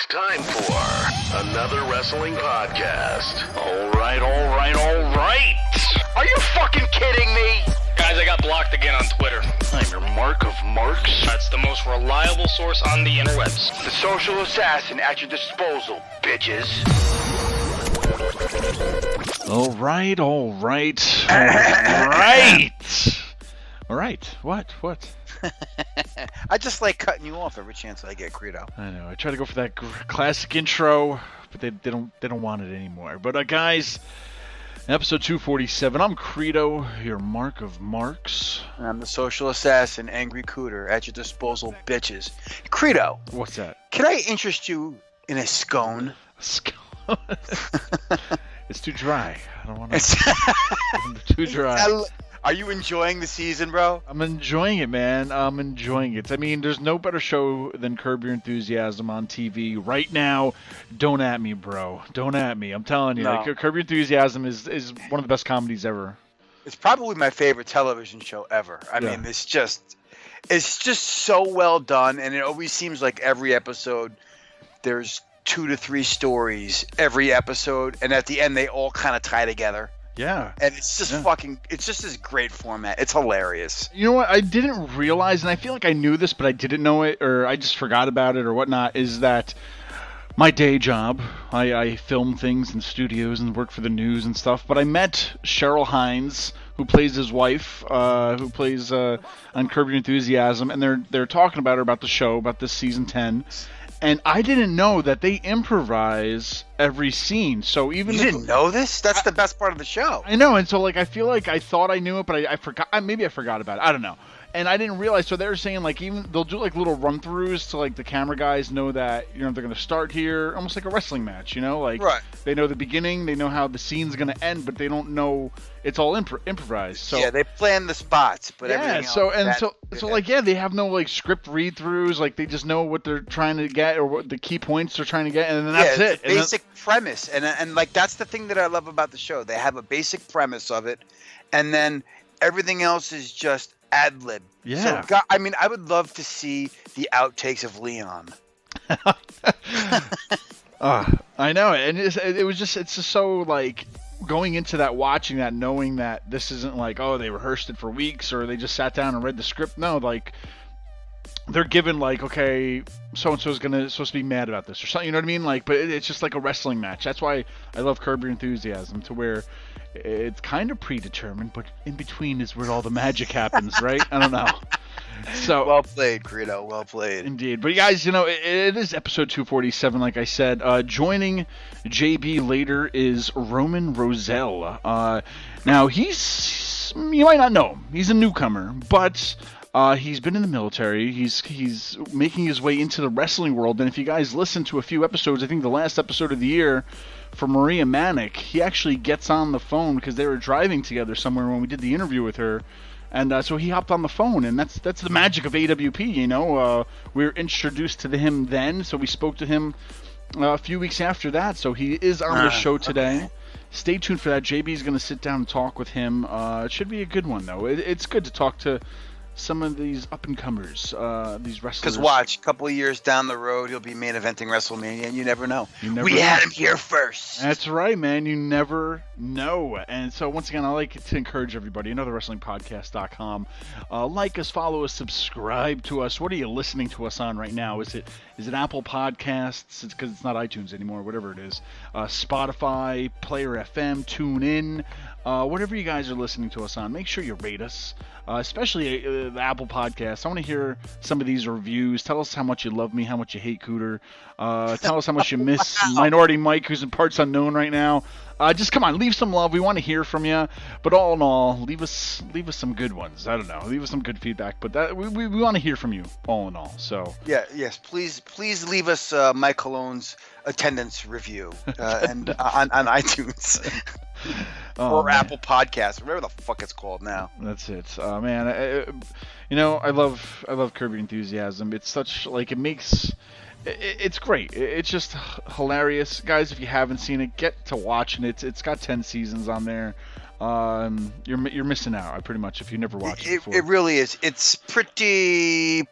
It's time for another wrestling podcast. All right. Are you fucking kidding me? Guys, I got blocked again on Twitter. I'm your mark of marks. That's the most reliable source on the interwebs. The social assassin at your disposal, bitches. All right. What? I just like cutting you off every chance I get, Credo. I know. I try to go for that classic intro, but they don't want it anymore. But guys, episode 247. I'm Credo, your mark of marks. And I'm the social assassin, Angry Cooter, at your disposal, bitches. Credo. What's that? Can I interest you in a scone? Scone. It's too dry. I don't want to. It's too dry. Are you enjoying the season, bro? I'm enjoying it, man. I'm enjoying it. I mean, there's no better show than Curb Your Enthusiasm on TV right now. Don't at me, bro. Don't at me. I'm telling you. No. Like, Curb Your Enthusiasm is one of the best comedies ever. It's probably my favorite television show ever. I mean, it's just so well done, and it always seems like every episode there's 2 to 3 stories every episode, and at the end they all kind of tie together. Yeah. And it's just it's just this great format. It's hilarious. You know what? I didn't realize, and I feel like I knew this, but I didn't know it, or I just forgot about it or whatnot, is that my day job, I film things in studios and work for the news and stuff, but I met Cheryl Hines, who plays his wife, who plays on Curb Your Enthusiasm, and they're talking about her, about the show, about this season 10. And I didn't know that they improvise every scene. So even you didn't know this? That's the best part of the show. I know, and so like I feel like I thought I knew it, but I forgot. Maybe I forgot about it. I don't know. And I didn't realize. So they're saying like even they'll do like little run throughs to like the camera guys know that they're going to start here, almost like a wrestling match. Like they know the beginning, they know how the scene's going to end, but they don't know it's all improvised. So yeah, they plan the spots, but everything else. They have no like script read throughs. Like they just know what they're trying to get or what the key points they're trying to get, and then that's it. Basic premise, and like that's the thing that I love about the show. They have a basic premise of it, and then everything else is just ad lib. Yeah. So, I mean, I would love to see the outtakes of Leon. I know, and it's just so like going into that, watching that, knowing that this isn't like they rehearsed it for weeks or they just sat down and read the script. No, like they're given like, okay, so and so is supposed to be mad about this or something. You know what I mean? Like, but it's just like a wrestling match. That's why I love Curb Your Enthusiasm, to where it's kind of predetermined, but in between is where all the magic happens, right? I don't know. So well played, Credo. Well played. Indeed. But guys, it is episode 247, like I said. Joining JB later is Roman Rozell. Now, you might not know him. He's a newcomer, but he's been in the military. He's making his way into the wrestling world. And if you guys listen to a few episodes, I think the last episode of the year for Maria Manic, he actually gets on the phone because they were driving together somewhere when we did the interview with her. And so he hopped on the phone, and that's the magic of AWP, we were introduced to him then, so we spoke to him a few weeks after that. So he is on the show today. Okay. Stay tuned for that. JB's going to sit down and talk with him. It should be a good one, though. It's good to talk to some of these up-and-comers, these wrestlers. Because watch, a couple of years down the road, he'll be main eventing WrestleMania, and you never know. We had him here first. That's right, man. You never know. And so, once again, I like to encourage everybody, anotherwrestlingpodcast.com. Like us, follow us, subscribe to us. What are you listening to us on right now? Is it Apple Podcasts? It's because it's not iTunes anymore, whatever it is. Spotify, Player FM, TuneIn. Whatever you guys are listening to us on, make sure you rate us, especially the Apple Podcasts. I want to hear some of these reviews. Tell us how much you love me, how much you hate Cooter. Tell us how much you miss Minority Mike, who's in parts unknown right now. Just come on, leave some love. We want to hear from you. But all in all, leave us some good ones. I don't know, leave us some good feedback. But we want to hear from you, all in all. So yes, please leave us Mike Cologne's attendance review and on iTunes. Or Apple Podcasts, whatever the fuck it's called now. That's it, man. I love Curb Your Enthusiasm. It's such like it's great. It's just hilarious, guys. If you haven't seen it, get to watching it. It's got 10 seasons on there. You're missing out, pretty much, if you never watched it before. It really is. It's pretty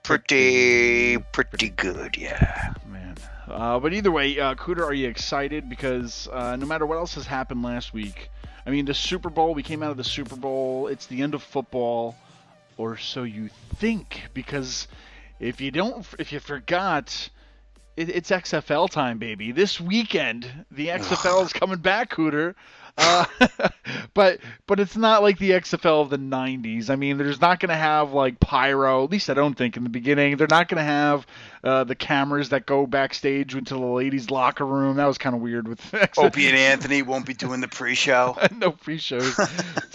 good, yeah. Man. But either way, Cooter, are you excited? Because no matter what else has happened last week, I mean, the Super Bowl, we came out of the Super Bowl. It's the end of football, or so you think. Because if you forgot, it's XFL time, baby. This weekend, the XFL is coming back, Cooter. But it's not like the XFL of the 90s. I mean, there's not going to have like pyro, at least I don't think in the beginning. They're not going to have the cameras that go backstage into the ladies' locker room. That was kind of weird with Opie and Anthony won't be doing the pre-show. No pre-shows.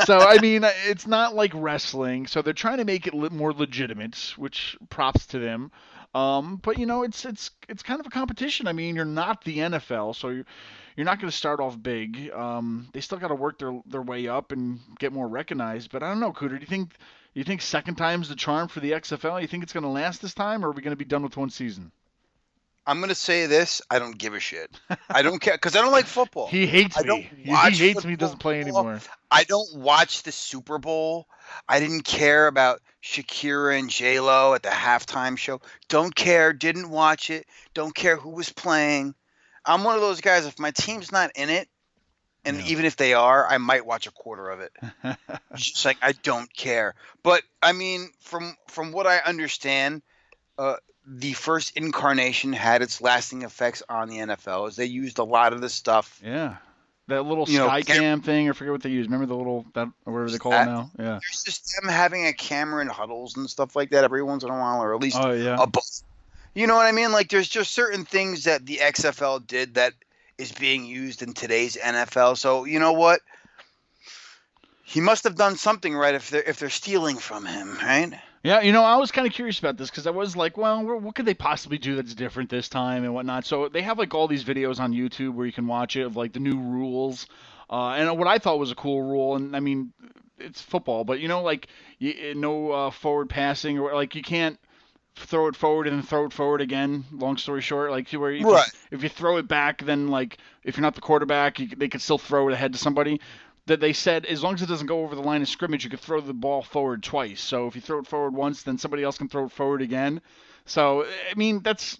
So, I mean, it's not like wrestling. So they're trying to make it more legitimate, which props to them. But you know, it's kind of a competition. I mean, you're not the NFL, so you're not going to start off big. They still got to work their way up and get more recognized. But I don't know, Cooter. Do you think second time's the charm for the XFL? You think it's going to last this time, or are we going to be done with one season? I'm going to say this. I don't give a shit. I don't care because I don't like football. He hates me. He hates me. He doesn't play anymore. I don't watch the Super Bowl. I didn't care about Shakira and J-Lo at the halftime show. Don't care. Didn't watch it. Don't care who was playing. I'm one of those guys, if my team's not in it, and even if they are, I might watch a quarter of it. It's just like, I don't care. But, I mean, from what I understand, the first incarnation had its lasting effects on the NFL, as they used a lot of the stuff. Yeah. That little Skycam thing, I forget what they use. Remember the little, whatever they call it now? Yeah. There's just them having a camera in huddles and stuff like that every once in a while, or at least a bus. You know what I mean? Like, there's just certain things that the XFL did that is being used in today's NFL. So, you know what? He must have done something right if they're stealing from him, right? Yeah, you know, I was kind of curious about this because I was like, well, what could they possibly do that's different this time and whatnot? So they have like all these videos on YouTube where you can watch it of like the new rules. And what I thought was a cool rule, and I mean, it's football, but you know, like no forward passing, or like you can't throw it forward and then throw it forward again. Long story short, like where if you throw it back, then like if you're not the quarterback, they could still throw it ahead to somebody. That they said as long as it doesn't go over the line of scrimmage, you could throw the ball forward twice. So if you throw it forward once, then somebody else can throw it forward again. So I mean, there's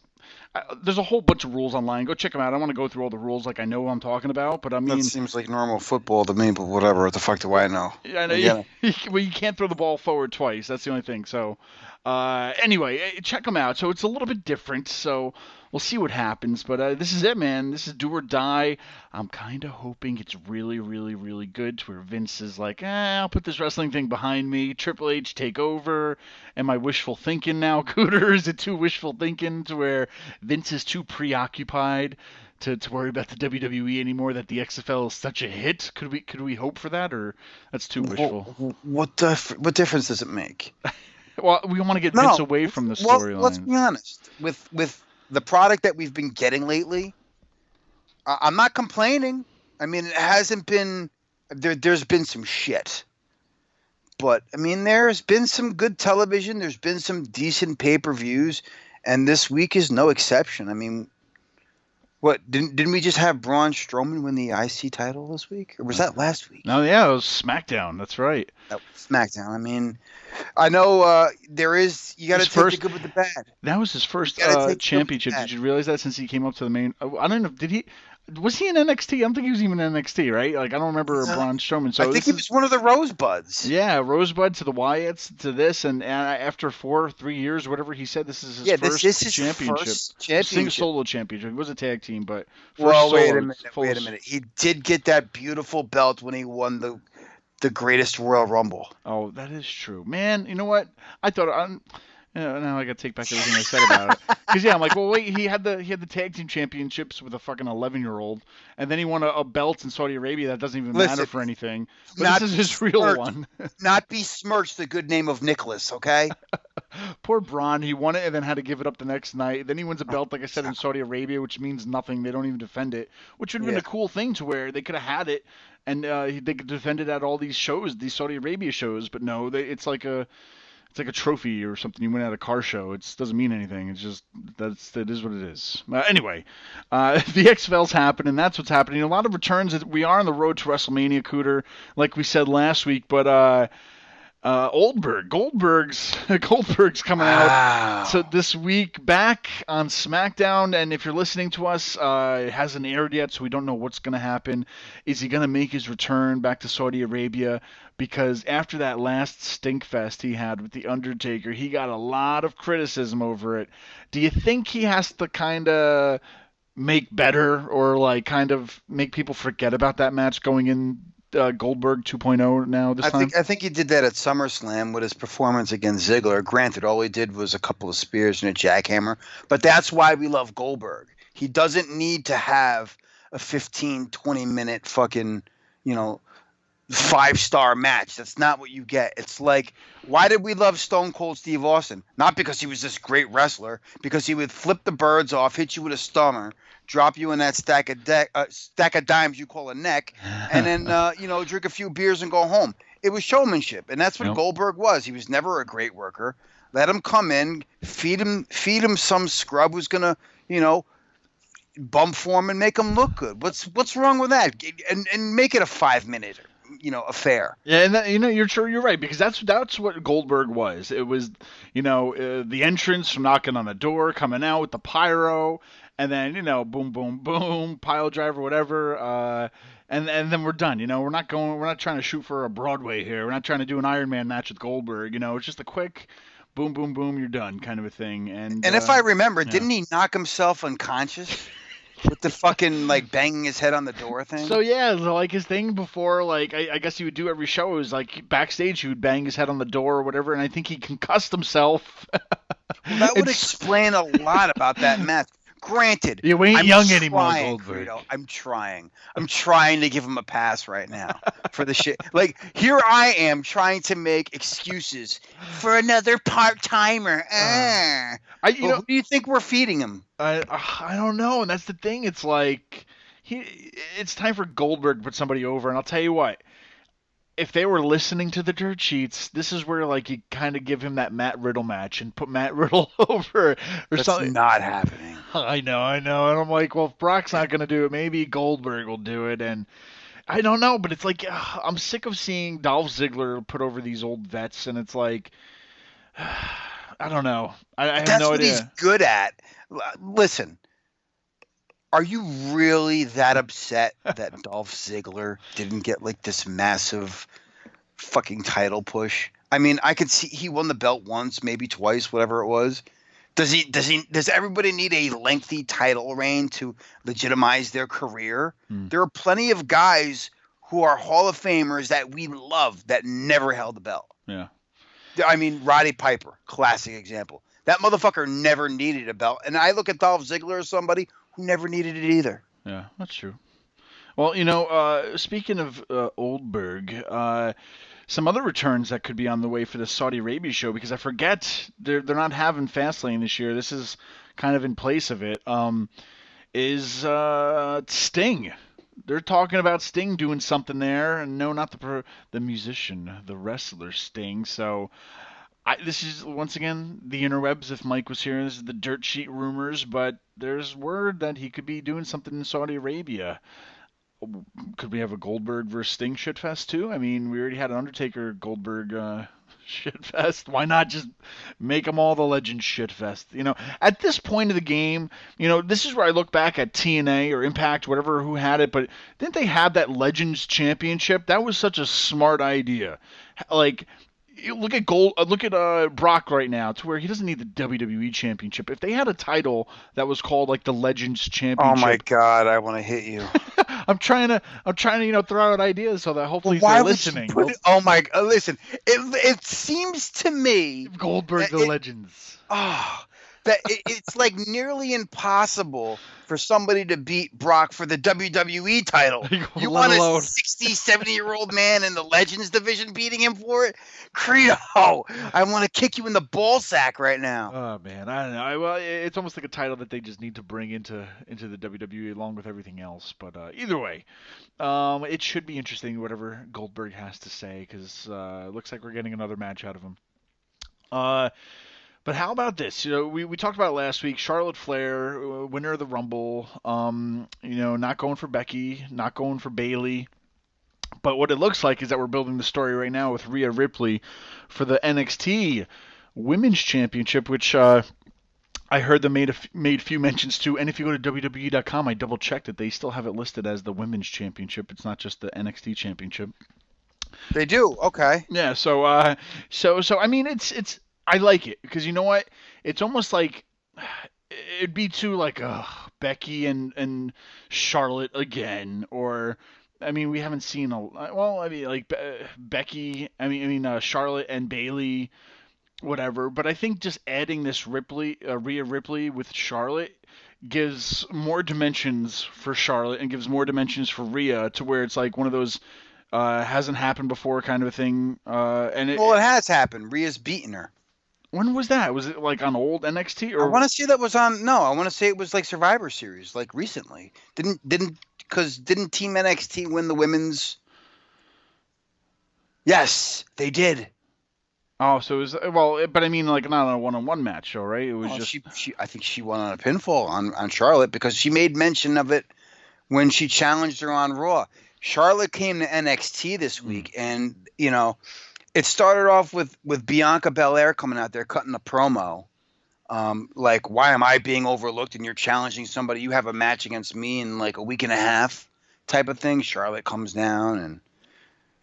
a whole bunch of rules online. Go check them out. I don't want to go through all the rules like I know what I'm talking about, but I mean, that seems like normal football to me. But whatever, what the fuck do I know? I know. Yeah. Well, you can't throw the ball forward twice. That's the only thing. So anyway, check them out. So it's a little bit different. So we'll see what happens. But this is it, man. This is do or die. I'm kind of hoping it's really, really, really good to where Vince is like, I'll put this wrestling thing behind me. Triple H take over. Am I wishful thinking now, Cooter? Is it too wishful thinking to where Vince is too preoccupied to worry about the WWE anymore, that the XFL is such a hit? Could we hope for that, or that's too wishful? What difference does it make? Well, we want to get Vince away from the storyline. Well, let's be honest. With the product that we've been getting lately, I'm not complaining. I mean, it hasn't been there's been some shit. But, I mean, there's been some good television. There's been some decent pay-per-views. And this week is no exception. I mean, what, didn't we just have Braun Strowman win the IC title this week? Or was that last week? No, yeah, it was SmackDown. That's right. SmackDown. I mean, I know you got to take the good with the bad. That was his first championship. Did you realize that since he came up to the main? I don't know. Was he in NXT? I don't think he was even in NXT, right? Like, I don't remember Braun Strowman. So I think he was one of the Rosebuds. Yeah, Rosebud to the Wyatts to this, and after 3 years, whatever he said, this is his first championship. Single solo championship. It was a tag team, but wait a minute. He did get that beautiful belt when he won the greatest Royal Rumble. Oh, that is true, man. You know what? I thought now I got to take back everything I said about it. Because I'm like, well, wait, he had the tag team championships with a fucking 11-year-old, and then he won a belt in Saudi Arabia that doesn't even matter for anything. But this is his real one. Not besmirch the good name of Nicholas, okay? Poor Braun, he won it and then had to give it up the next night. Then he wins a belt, like I said, in Saudi Arabia, which means nothing. They don't even defend it, which would have been a cool thing to where they could have had it, and they could defend it at all these shows, these Saudi Arabia shows. But no, it's like a trophy or something you win at a car show. It doesn't mean anything. It's just that is what it is. Anyway, the XFL's happening. That's what's happening. A lot of returns. We are on the road to WrestleMania, Cooter, like we said last week. But Goldberg's coming out so this week back on SmackDown, and if you're listening to us, it hasn't aired yet, so we don't know what's going to happen. Is he going to make his return back to Saudi Arabia? Because after that last stinkfest he had with The Undertaker, he got a lot of criticism over it. Do you think he has to kind of make better or like kind of make people forget about that match going in Goldberg 2.0 now this time? I think he did that at SummerSlam with his performance against Ziggler. Granted, all he did was a couple of spears and a jackhammer, but that's why we love Goldberg. He doesn't need to have a 15, 20-minute fucking, 5-star match. That's not what you get. It's like, why did we love Stone Cold Steve Austin? Not because he was this great wrestler, because he would flip the birds off, hit you with a stunner, drop you in that stack of dimes you call a neck, and then drink a few beers and go home. It was showmanship, and that's what Goldberg was. He was never a great worker. Let him come in, feed him some scrub who's gonna bump for him and make him look good. What's wrong with that? And make it a 5-minute affair. Yeah, and you're right, because that's what Goldberg was. It was the entrance from knocking on the door, coming out with the pyro. And then, boom, boom, boom, pile driver, whatever, and then we're done. We're not trying to shoot for a Broadway here. We're not trying to do an Iron Man match with Goldberg. It's just a quick boom, boom, boom, you're done kind of a thing. And if I remember, didn't he knock himself unconscious with the fucking banging his head on the door thing? So yeah, like his thing before, I guess he would do every show. It was like backstage, he would bang his head on the door or whatever, and I think he concussed himself. Well, that would explain a lot about that match. Granted, you ain't young anymore, Goldberg. Credo. I'm trying to give him a pass right now for the shit. Like, here I am trying to make excuses for another part-timer. Who do you think we're feeding him? I don't know, and that's the thing. It's like it's time for Goldberg to put somebody over, and I'll tell you what. If they were listening to the dirt sheets, this is where you kind of give him that Matt Riddle match and put Matt Riddle over or That's something. Not happening. I know. And I'm like, well, if Brock's not going to do it, maybe Goldberg will do it. And I don't know, but it's like I'm sick of seeing Dolph Ziggler put over these old vets, and it's like I don't know. I have no idea. That's what he's good at. Listen. Are you really that upset that Dolph Ziggler didn't get this massive fucking title push? I mean, I could see he won the belt once, maybe twice, whatever it was. Does everybody need a lengthy title reign to legitimize their career? There are plenty of guys who are Hall of Famers that we love that never held the belt. Yeah. I mean, Roddy Piper, classic example. That motherfucker never needed a belt. And I look at Dolph Ziggler as somebody who never needed it either. Yeah, that's true. Well, speaking of Oldberg, some other returns that could be on the way for the Saudi Arabia show, because I forget they're not having Fastlane this year. This is kind of in place of it. Is Sting? They're talking about Sting doing something there, and no, not the musician, the wrestler Sting. So. This is, once again, the interwebs. If Mike was here, this is the dirt sheet rumors, but there's word that he could be doing something in Saudi Arabia. Could we have a Goldberg versus Sting shitfest, too? I mean, we already had an Undertaker Goldberg shitfest. Why not just make them all the Legends shitfest? At this point of the game, this is where I look back at TNA or Impact, whatever, who had it, but didn't they have that Legends Championship? That was such a smart idea. Look at Brock right now, to where he doesn't need the WWE Championship. If they had a title that was called the Legends Championship. Oh my God, I want to hit you. I'm trying to throw out ideas so that hopefully they're listening. Oh my God, listen. It seems to me Goldberg the Legends. That it's nearly impossible for somebody to beat Brock for the WWE title. You want a 60, 70-year-old man in the Legends division beating him for it? Credo, I want to kick you in the ball sack right now. Oh, man, I don't know. Well, it's almost like a title that they just need to bring into the WWE along with everything else. But either way, it should be interesting, whatever Goldberg has to say, because it looks like we're getting another match out of him. But how about this? We talked about it last week. Charlotte Flair, winner of the Rumble. Not going for Becky, not going for Bayley. But what it looks like is that we're building the story right now with Rhea Ripley for the NXT Women's Championship, which I heard them made few mentions to. And if you go to WWE.com, I double checked it. They still have it listed as the Women's Championship. It's not just the NXT Championship. They do. Okay. Yeah. So I mean, it's I like it because you know what? It's almost like it'd be too like Becky and Charlotte again, or I mean, we haven't seen Becky. Charlotte and Bayley, whatever. But I think just adding this Rhea Ripley with Charlotte gives more dimensions for Charlotte and gives more dimensions for Rhea, to where it's like one of those hasn't happened before kind of a thing. It has happened. Rhea's beaten her. When was that? Was it like on old NXT? Or I want to say that was on. No, I want to say it was like Survivor Series, like recently. Didn't Team NXT win the women's? Yes, they did. Oh, so it was but I mean, like not a one-on-one match, though, right? It was just. I think she won on a pinfall on Charlotte because she made mention of it when she challenged her on Raw. Charlotte came to NXT this week, and it started off with Bianca Belair coming out there cutting a promo, like, why am I being overlooked and you're challenging somebody? You have a match against me in like a week and a half type of thing. Charlotte comes down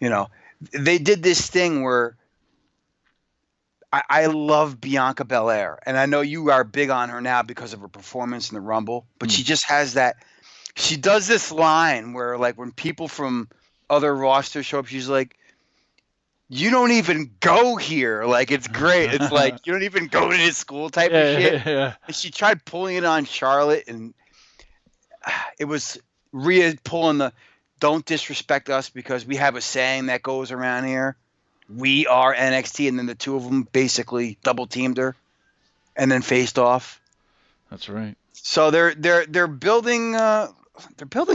and, they did this thing where I love Bianca Belair. And I know you are big on her now because of her performance in the Rumble, but she just has that. She does this line where, like, when people from other rosters show up, she's like, you don't even go here. Like, it's great. It's like, you don't even go to this school type of shit. Yeah. And she tried pulling it on Charlotte, and it was Rhea pulling the don't disrespect us because we have a saying that goes around here. We are NXT. And then the two of them basically double teamed her and then faced off. That's right. So they're building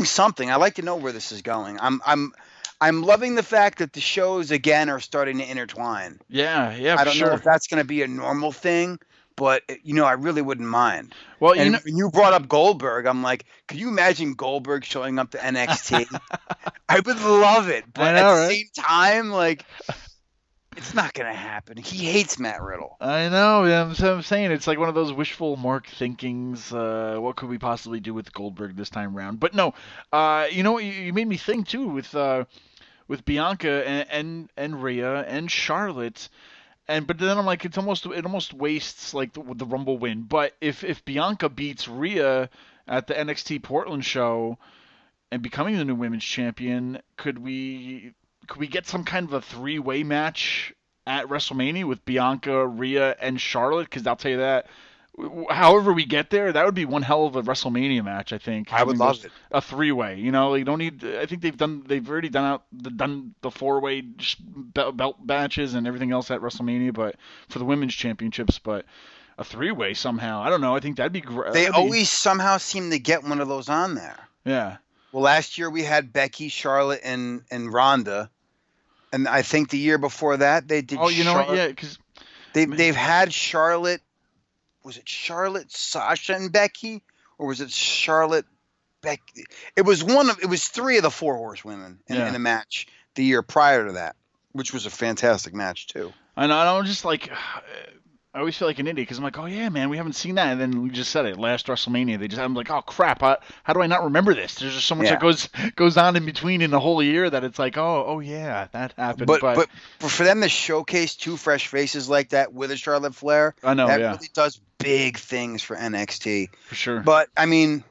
something. I like to know where this is going. I'm loving the fact that the shows again are starting to intertwine. Yeah, I don't know if that's going to be a normal thing, but I really wouldn't mind. Well, when you brought up Goldberg, I'm like, could you imagine Goldberg showing up to NXT? I would love it, but at the same time, like, it's not going to happen. He hates Matt Riddle. I know. Yeah, I'm saying it's like one of those wishful mark thinkings. What could we possibly do with Goldberg this time around? But no, you made me think too with Bianca and Rhea and Charlotte. But then I'm like, it almost wastes like the Rumble win. But if Bianca beats Rhea at the NXT Portland show and becoming the new women's champion, could we get some kind of a three-way match at WrestleMania with Bianca, Rhea, and Charlotte? Because I'll tell you that, however we get there, that would be one hell of a WrestleMania match. I think I would love it. A three-way. You don't need. I think they've already done the four-way belt matches and everything else at WrestleMania, but for the women's championships, but a three-way somehow. I don't know. I think that'd be great. They always somehow seem to get one of those on there. Yeah. Well, last year we had Becky, Charlotte, and Ronda. And I think the year before that they did. Oh, you know what? Yeah, because they've had Charlotte. Was it Charlotte, Sasha, and Becky, or was it Charlotte, Becky? It was three of the four horsewomen in a match the year prior to that, which was a fantastic match too. And I'm just like, I always feel like an idiot because I'm like, oh yeah, man, we haven't seen that, and then we just said it last WrestleMania. I'm like, oh crap, how do I not remember this? There's just so much that goes on in between in the whole year that it's like, oh yeah, that happened. But for them to showcase two fresh faces like that with a Charlotte Flair, I know, that really does big things for NXT for sure. But I mean,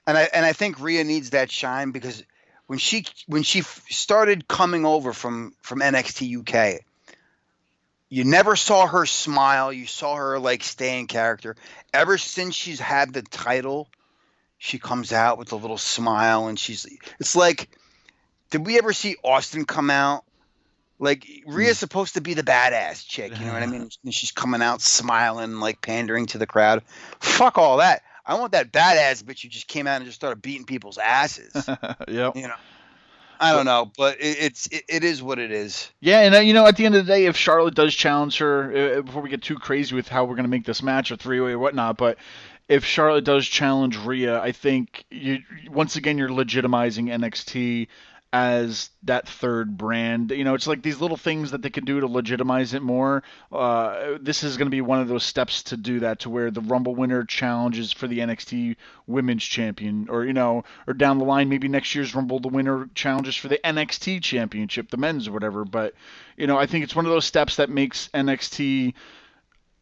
and I think Rhea needs that shine because when she started coming over from NXT UK. You never saw her smile. You saw her like stay in character. Ever since she's had the title, she comes out with a little smile, and it's like, did we ever see Austin come out? Like, Rhea's supposed to be the badass chick, you know what I mean? And she's coming out smiling, like pandering to the crowd. Fuck all that. I want that badass bitch who just came out and just started beating people's asses. Yep. I don't know, but it is what it is. Yeah, and at the end of the day, if Charlotte does challenge her, before we get too crazy with how we're going to make this match a three-way or whatnot, but if Charlotte does challenge Rhea, I think once again you're legitimizing NXT as that third brand. You know, it's like these little things that they can do to legitimize it more. This is going to be one of those steps to do that, to where the Rumble winner challenges for the NXT Women's Champion, or or down the line, maybe next year's Rumble, the winner challenges for the NXT Championship, the men's or whatever. But I think it's one of those steps that makes NXT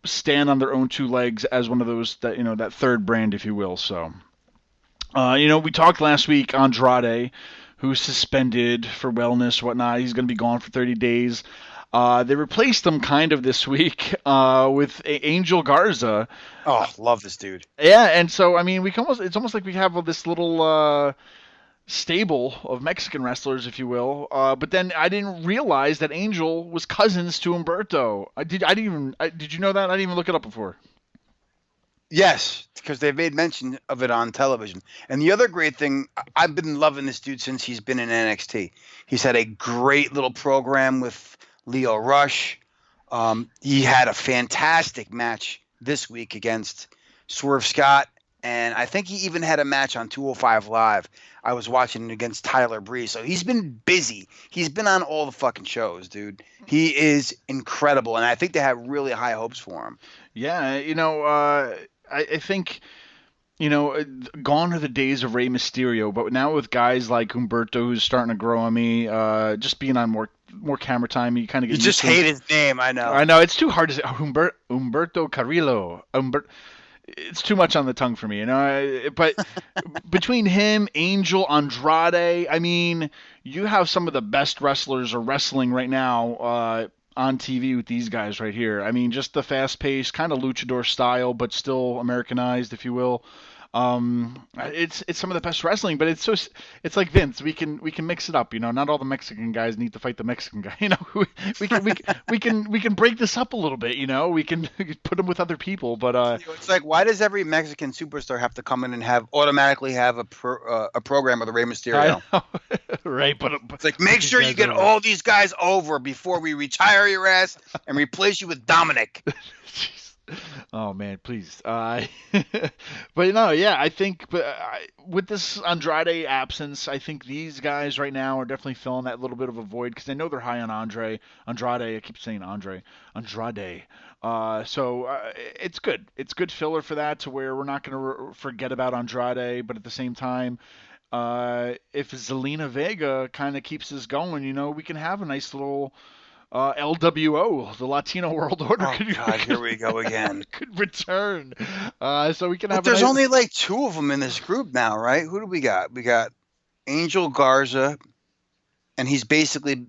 stand on their own two legs as one of those that that third brand, if you will. So, we talked last week Andrade, who's suspended for wellness, whatnot. He's going to be gone for 30 days. They replaced him kind of this week with Angel Garza. Oh, love this dude. Yeah, and so I mean, it's almost like we have this little stable of Mexican wrestlers, if you will. But then I didn't realize that Angel was cousins to Humberto. Did you know that? I didn't even look it up before. Yes, because they've made mention of it on television. And the other great thing, I've been loving this dude since he's been in NXT. He's had a great little program with Leo Rush. He had a fantastic match this week against Swerve Scott. And I think he even had a match on 205 Live. I was watching it against Tyler Breeze. So he's been busy. He's been on all the fucking shows, dude. He is incredible. And I think they have really high hopes for him. Yeah, I think, gone are the days of Rey Mysterio, but now with guys like Humberto, who's starting to grow on me, just being on more camera time, you kind of get. You just hate his name, I know. I know, it's too hard to say. Humberto Carrillo. It's too much on the tongue for me, But between him, Angel, Andrade, I mean, you have some of the best wrestlers are wrestling right now on TV with these guys right here. I mean, just the fast-paced, kind of luchador style, but still Americanized, if you will. It's some of the best wrestling, but it's like Vince. We can mix it up, Not all the Mexican guys need to fight the Mexican guy, We can break this up a little bit, We can put them with other people, but it's like, why does every Mexican superstar have to come in and automatically have a program with a Rey Mysterio? Right, but it's like, make sure you get all these guys over before we retire your ass and replace you with Dominic. Oh man, please. But yeah, I think with this Andrade absence, I think these guys right now are definitely filling that little bit of a void, because I know they're high on Andrade. I keep saying Andrade. So it's good. It's good filler for that, to where we're not going to forget about Andrade, but at the same time, if Zelina Vega kind of keeps this going, we can have a nice little LWO, the Latino World Order. Oh, God, here we go again. Could return. So we can have. But there's only like two of them in this group now, right? Who do we got? We got Angel Garza, and he's basically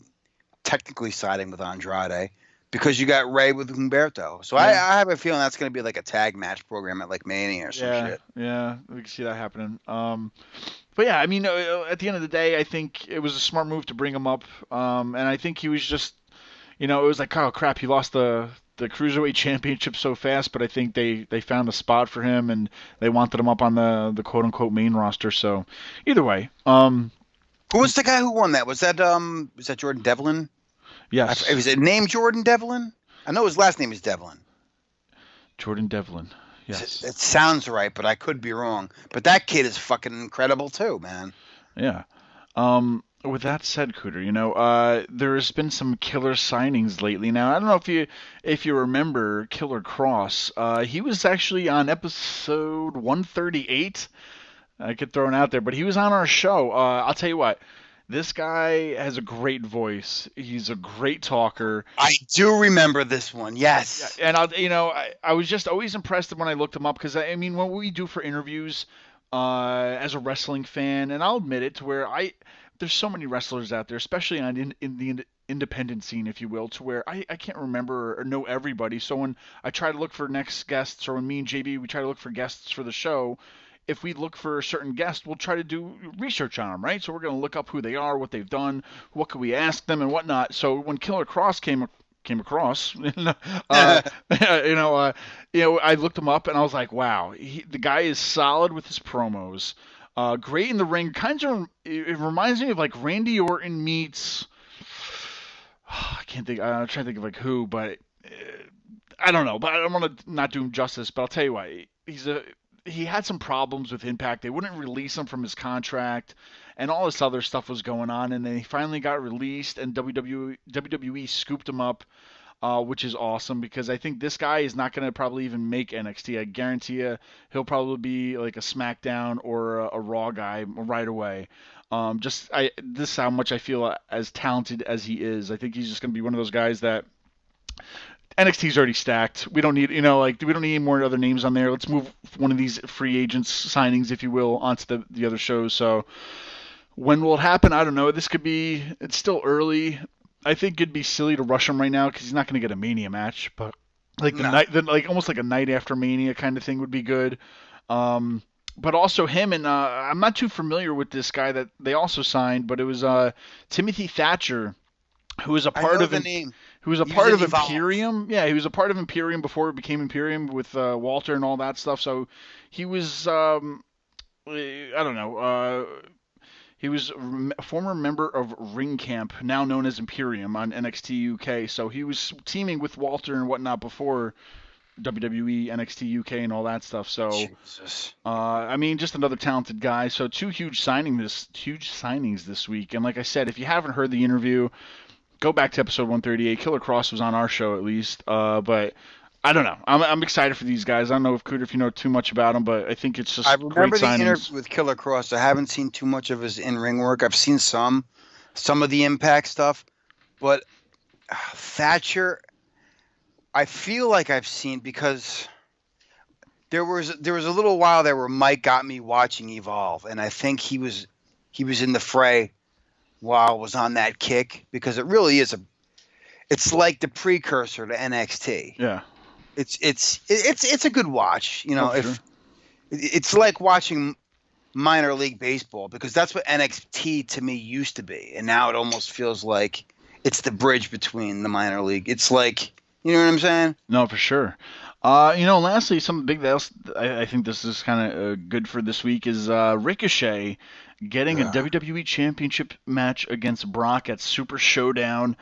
technically siding with Andrade, because you got Rey with Humberto. So I have a feeling that's going to be like a tag match program at like Mania or some shit. Yeah, we can see that happening. But yeah, I mean, at the end of the day, I think it was a smart move to bring him up, and I think he was just. It was like, oh crap, he lost the Cruiserweight Championship so fast, but I think they found a spot for him, and they wanted him up on the quote unquote main roster. So either way, who was the guy who won that? Was that Jordan Devlin? Yes. Was it named Jordan Devlin? I know his last name is Devlin. Jordan Devlin. Yes. It sounds right, but I could be wrong. But that kid is fucking incredible too, man. Yeah. With that said, Cooter, there's been some killer signings lately. Now, I don't know if you remember Killer Cross. He was actually on episode 138. I get thrown out there, but he was on our show. I'll tell you what, this guy has a great voice. He's a great talker. I do remember this one, yes. And I was just always impressed when I looked him up, because I mean, what we do for interviews as a wrestling fan, and I'll admit it, to where there's so many wrestlers out there, especially in the independent scene, if you will, to where I can't remember or know everybody. So when I try to look for next guests, or when me and JB, we try to look for guests for the show, if we look for a certain guest, we'll try to do research on them, right? So we're going to look up who they are, what they've done, what could we ask them, and whatnot. So when Killer Cross came across, I looked him up, and I was like, wow, the guy is solid with his promos. Great in the ring. It reminds me of like Randy Orton meets. I'm trying to think of like who, but I don't know. But I don't want to not do him justice. But I'll tell you what, he had some problems with Impact. They wouldn't release him from his contract, and all this other stuff was going on. And then he finally got released, and WWE scooped him up, which is awesome because I think this guy is not going to probably even make NXT. I guarantee you he'll probably be like a SmackDown or a Raw guy right away. This is how much I feel as talented as he is. I think he's just going to be one of those guys that NXT's already stacked. We don't need, we don't need any more other names on there. Let's move one of these free agents signings, if you will, onto the other shows. So when will it happen? I don't know. It's still early. I think it'd be silly to rush him right now because he's not going to get a Mania match. But almost like a night after Mania kind of thing would be good. But also him and I'm not too familiar with this guy that they also signed, but it was Timothy Thatcher, who was a part of name. Who was a part of Imperium. Yeah, he was a part of Imperium before it became Imperium with Walter and all that stuff. So he was, I don't know, he was a former member of Ring Camp, now known as Imperium on NXT UK. So he was teaming with Walter and whatnot before WWE, NXT UK, and all that stuff. So, Jesus. Just another talented guy. So two huge signings this week. And like I said, if you haven't heard the interview, go back to episode 138. Killer Cross was on our show at least. But I don't know. I'm excited for these guys. I don't know if you know too much about them, but I think it's just great signings. I remember the interview with Killer Cross. I haven't seen too much of his in-ring work. I've seen some of the Impact stuff, but Thatcher, I feel like I've seen, because there was a little while there where Mike got me watching Evolve, and I think he was in the fray while I was on that kick, because it really is it's like the precursor to NXT. Yeah. It's a good watch, Sure. It's like watching minor league baseball, because that's what NXT to me used to be, and now it almost feels like it's the bridge between the minor league. It's like, you know what I'm saying? No, for sure. Lastly, something big else I think this is kind of good for this week is Ricochet getting a WWE Championship match against Brock at Super Showdown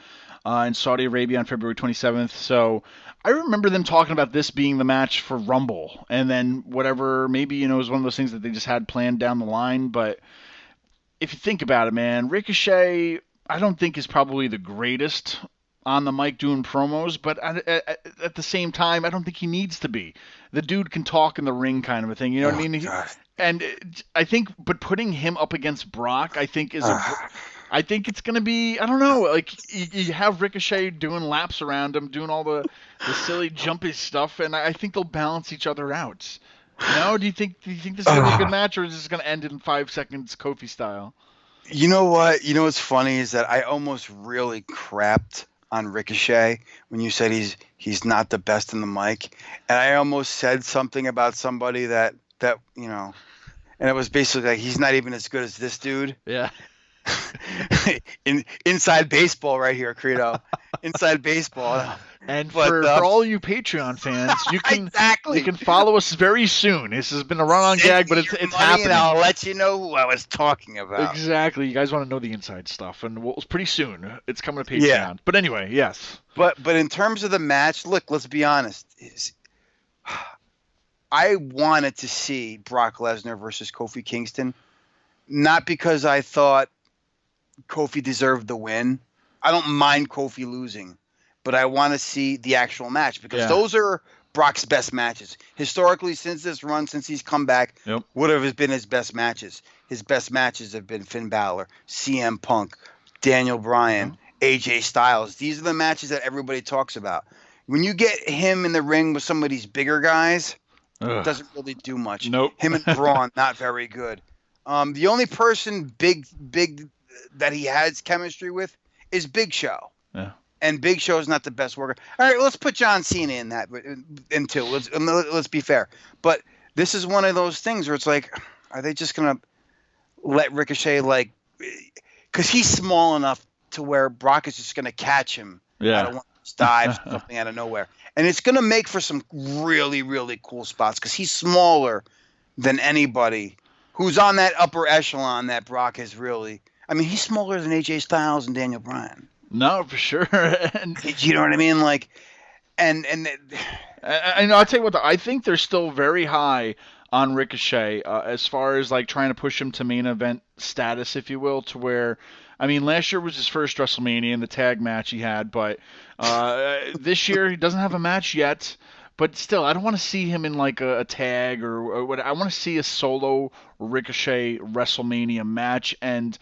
in Saudi Arabia on February 27th. So I remember them talking about this being the match for Rumble, and then whatever, maybe, it was one of those things that they just had planned down the line. But if you think about it, man, Ricochet, I don't think is probably the greatest on the mic doing promos, but at the same time, I don't think he needs to be. The dude can talk in the ring, kind of a thing. You know what I mean? And I think, but putting him up against Brock, I think I think it's going to be, I don't know, like you have Ricochet doing laps around him, doing all the silly jumpy stuff, and I think they'll balance each other out. Do you think this is going to be a good match, or is this going to end in 5 seconds Kofi style? You know what? You know what's funny is that I almost really crapped on Ricochet when you said he's not the best in the mic, and I almost said something about somebody that and it was basically like, he's not even as good as this dude. Yeah. Inside baseball right here, Credo. Inside baseball. And for all you Patreon fans, you can you can follow us very soon. This has been a run-on gag, but it's happening. And I'll let you know who I was talking about. Exactly. You guys want to know the inside stuff, and pretty soon it's coming to Patreon. Yeah. But anyway, yes. But in terms of the match, look, let's be honest. I wanted to see Brock Lesnar versus Kofi Kingston, not because I thought Kofi deserved the win. I don't mind Kofi losing, but I want to see the actual match, because those are Brock's best matches. Historically, since this run, since he's come back, what have been his best matches? His best matches have been Finn Balor, CM Punk, Daniel Bryan, AJ Styles. These are the matches that everybody talks about. When you get him in the ring with some of these bigger guys, it doesn't really do much. Nope. Him and Braun, not very good. The only person big that he has chemistry with is Big Show. Yeah. And Big Show is not the best worker. All right, let's put John Cena in that too. Let's be fair. But this is one of those things where it's like, are they just gonna let Ricochet, like, because he's small enough to where Brock is just gonna catch him out of one of those dives, something out of nowhere, and it's gonna make for some really, really cool spots, because he's smaller than anybody who's on that upper echelon that Brock is really. I mean, he's smaller than AJ Styles and Daniel Bryan. No, for sure. You know what I mean? Like, and I'll tell you what, I think they're still very high on Ricochet as far as like trying to push him to main event status, if you will, to where, I mean, last year was his first WrestleMania and the tag match he had, but this year he doesn't have a match yet. But still, I don't want to see him in like a tag or what. I want to see a solo Ricochet WrestleMania match, and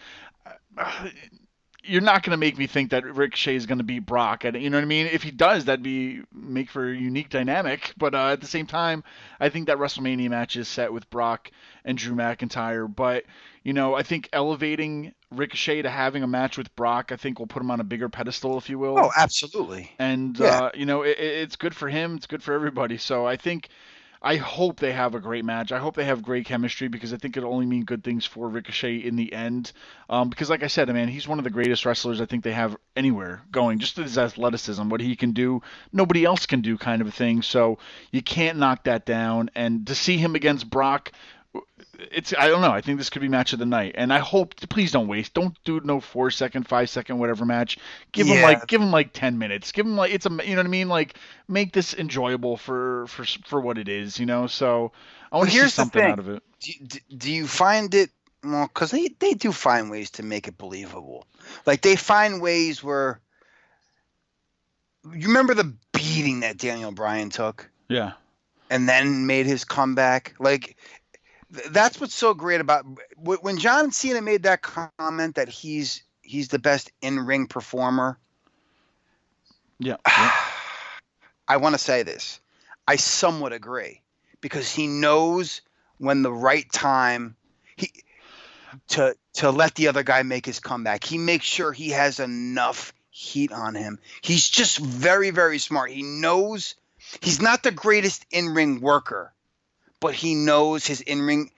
you're not going to make me think that Ricochet is going to beat Brock. You know what I mean? If he does, that'd make for a unique dynamic. But at the same time, I think that WrestleMania match is set with Brock and Drew McIntyre. But I think elevating Ricochet to having a match with Brock, I think will put him on a bigger pedestal, if you will. Oh, absolutely. And yeah. It's good for him. It's good for everybody. So I hope they have a great match. I hope they have great chemistry because I think it'll only mean good things for Ricochet in the end. Because like I said, man, he's one of the greatest wrestlers I think they have anywhere going. Just his athleticism, what he can do, nobody else can do kind of a thing. So you can't knock that down. And to see him against Brock, I don't know. I think this could be match of the night, and I hope. Please don't waste. Don't do no 4-second, 5-second, whatever match. Give him like 10 minutes. Give him like you know what I mean. Like make this enjoyable for what it is. So I want to see something out of it. Do you find it? Well, because they do find ways to make it believable. Like they find ways where you remember the beating that Daniel Bryan took. Yeah. And then made his comeback. Like. That's what's so great about when John Cena made that comment that he's the best in-ring performer. Yeah. I want to say this. I somewhat agree because he knows when the right time to let the other guy make his comeback. He makes sure he has enough heat on him. He's just very, very smart. He knows he's not the greatest in-ring worker. But he knows his in-ring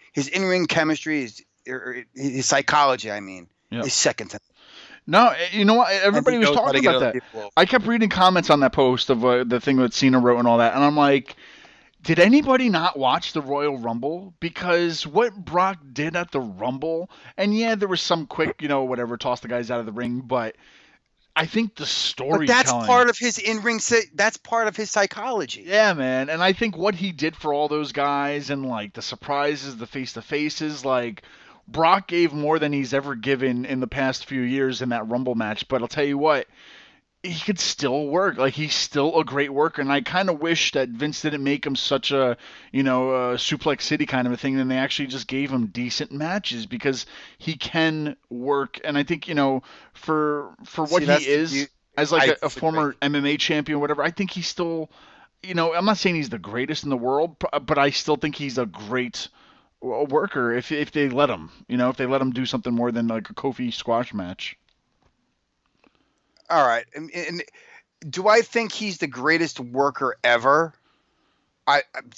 chemistry, his psychology, is second to none. No, you know what? Everybody was talking about that. I kept reading comments on that post of the thing that Cena wrote and all that, and I'm like, did anybody not watch the Royal Rumble? Because what Brock did at the Rumble, and yeah, there was some quick, whatever, toss the guys out of the ring, but I think the storytelling. But that's part of his in-ring. That's part of his psychology. Yeah, man. And I think what he did for all those guys and like the surprises, the face-to-faces, like Brock gave more than he's ever given in the past few years in that Rumble match. But I'll tell you what, he could still work. Like he's still a great worker. And I kind of wish that Vince didn't make him such a, Suplex City kind of a thing. And they actually just gave him decent matches because he can work. And I think, for what he is as like a former MMA champion or whatever, I think he's still, I'm not saying he's the greatest in the world, but I still think he's a great worker if they let him, if they let him do something more than like a Kofi squash match. All right. And do I think he's the greatest worker ever?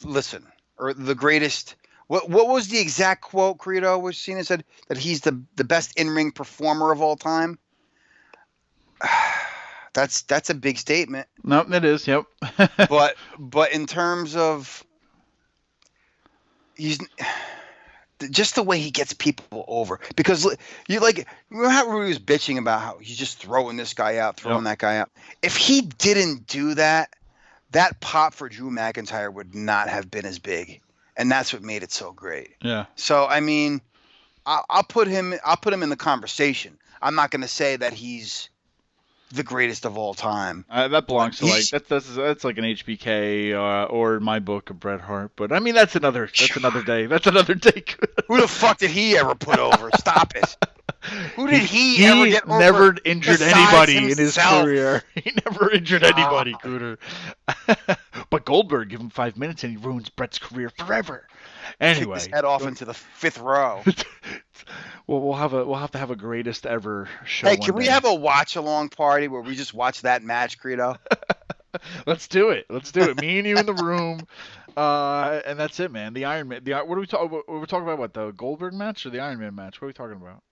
Listen, or the greatest. What was the exact quote, Credo, which Cena said that he's the best in-ring performer of all time? That's a big statement. No, it is. Yep. but in terms of he's just the way he gets people over, because remember how he was bitching about how he's just throwing this guy out, that guy out. If he didn't do that, that pop for Drew McIntyre would not have been as big, and that's what made it so great. Yeah. So I'll put him in the conversation. I'm not going to say that he's the greatest of all time. That belongs to that's like an HBK or my book of Bret Hart. But that's another day. That's another day. Who the fuck did he ever put over? Stop it. Who did he ever get over? He never injured anybody in his career. He never injured anybody, Cooter. But Goldberg, give him 5 minutes and he ruins Bret's career forever. Anyway, kick his head off into the fifth row. Well, we'll have to have a greatest ever show. Hey, can we have a watch along party where we just watch that match, Credo? Let's do it. Me and you in the room, and that's it, man. The Iron Man. What are we talking about? We're talking about what, the Goldberg match or the Iron Man match? What are we talking about?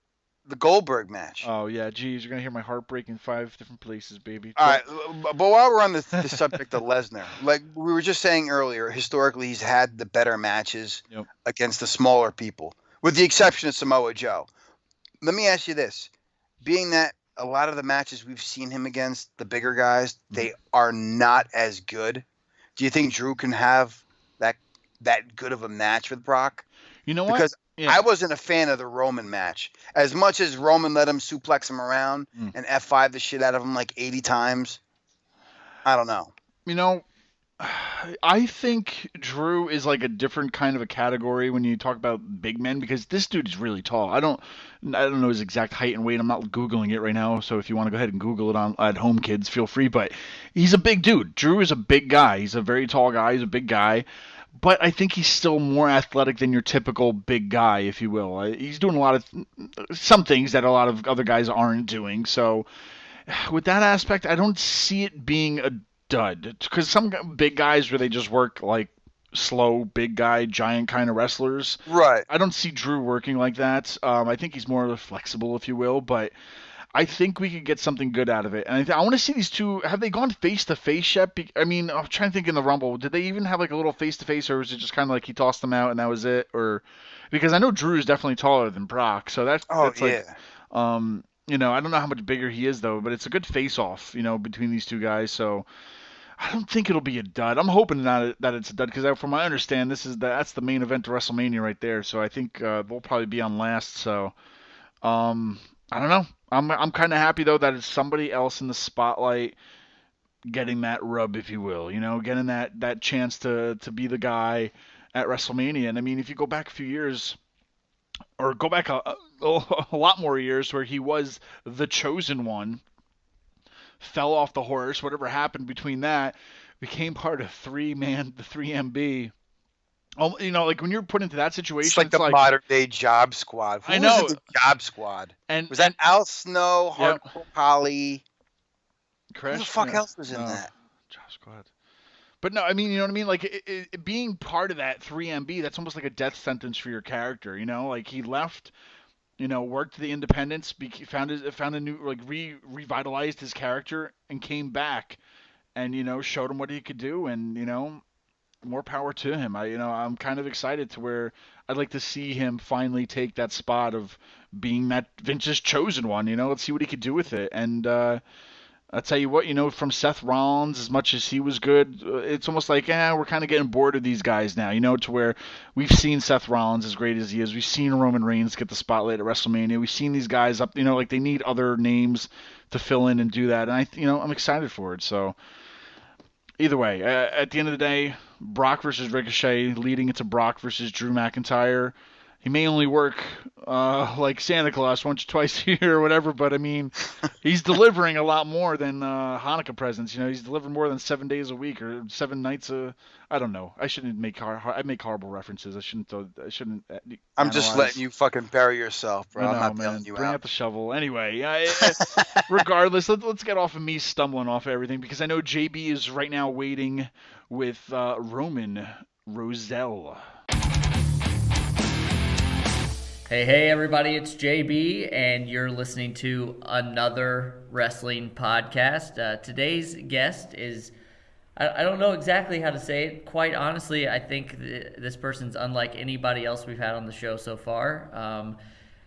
The Goldberg match. Oh yeah, geez, you're gonna hear my heart break in 5 different places, baby. All right, but while we're on the subject of Lesnar, like we were just saying earlier, historically he's had the better matches against the smaller people, with the exception of Samoa Joe. Let me ask you this: being that a lot of the matches we've seen him against the bigger guys, they are not as good. Do you think Drew can have that that good of a match with Brock. You know what? Because Yeah. I wasn't a fan of the Roman match. As much as Roman let him suplex him around and F5 the shit out of him like 80 times, I don't know. You know, I think Drew is like a different kind of a category when you talk about big men, because this dude is really tall. I don't know his exact height and weight. I'm not Googling it right now, so if you want to go ahead and Google it on at home, kids, feel free. But he's a big dude. Drew is a big guy. He's a very tall guy. He's a big guy. But I think he's still more athletic than your typical big guy, if you will. He's doing a lot of some things that a lot of other guys aren't doing. So with that aspect, I don't see it being a dud, because some big guys where they just work like slow big guy giant kind of wrestlers, right? I don't see Drew working like that. I think he's more flexible, if you will, but I think we could get something good out of it. And I want to see these two. Have they gone face to face yet? I mean, I'm trying to think in the Rumble, did they even have like a little face to face, or was it just kind of like he tossed them out and that was it? Or because I know Drew is definitely taller than Brock, so that's like you know, I don't know how much bigger he is though, but it's a good face off, you know, between these two guys. So I don't think it'll be a dud. I'm hoping that it's a dud, because from what I understand, that's the main event of WrestleMania right there. So I think they'll probably be on last. So I don't know. I'm kind of happy though that it's somebody else in the spotlight getting that rub, if you will. You know, getting that chance to be the guy at WrestleMania. And I mean, if you go back a few years, or go back a lot more years, where he was the chosen one, fell off the horse, whatever happened between that, became part of the 3MB. Oh, you know, like when you're put into that situation, it's like the modern day Job Squad. Who I know. was in the Job Squad? And was that Al Snow, Hardcore Holly? Crash? Who the fuck else was in that? Job Squad. But no, I mean, you know what I mean? Like, it being part of that 3MB, that's almost like a death sentence for your character, you know? Like, he left, you know, worked the independents, found a new, like, revitalized his character, and came back and, you know, showed him what he could do, and, you know, more power to him. I'm kind of excited to where I'd like to see him finally take that spot of being that Vince's chosen one, you know? Let's see what he could do with it. And I'll tell you what, you know, from Seth Rollins, as much as he was good, it's almost like, we're kind of getting bored of these guys now, you know, to where we've seen Seth Rollins as great as he is. We've seen Roman Reigns get the spotlight at WrestleMania. We've seen these guys up, you know, like they need other names to fill in and do that. And I'm excited for it. So either way, at the end of the day, Brock versus Ricochet leading into Brock versus Drew McIntyre. He may only work like Santa Claus once or twice a year or whatever, but I mean, he's delivering a lot more than Hanukkah presents. You know, he's delivering more than 7 days a week or 7 nights I don't know. I shouldn't make I make horrible references. I shouldn't. I'm just letting you fucking bury yourself, bro. I know, I'm not man. bailing you Bring out. out the shovel. Anyway, regardless, let's get off of me stumbling off everything, because I know JB is right now waiting with Roman Rozell. Hey, everybody, it's JB, and you're listening to another wrestling podcast. Today's guest is, I don't know exactly how to say it. Quite honestly, I think this person's unlike anybody else we've had on the show so far.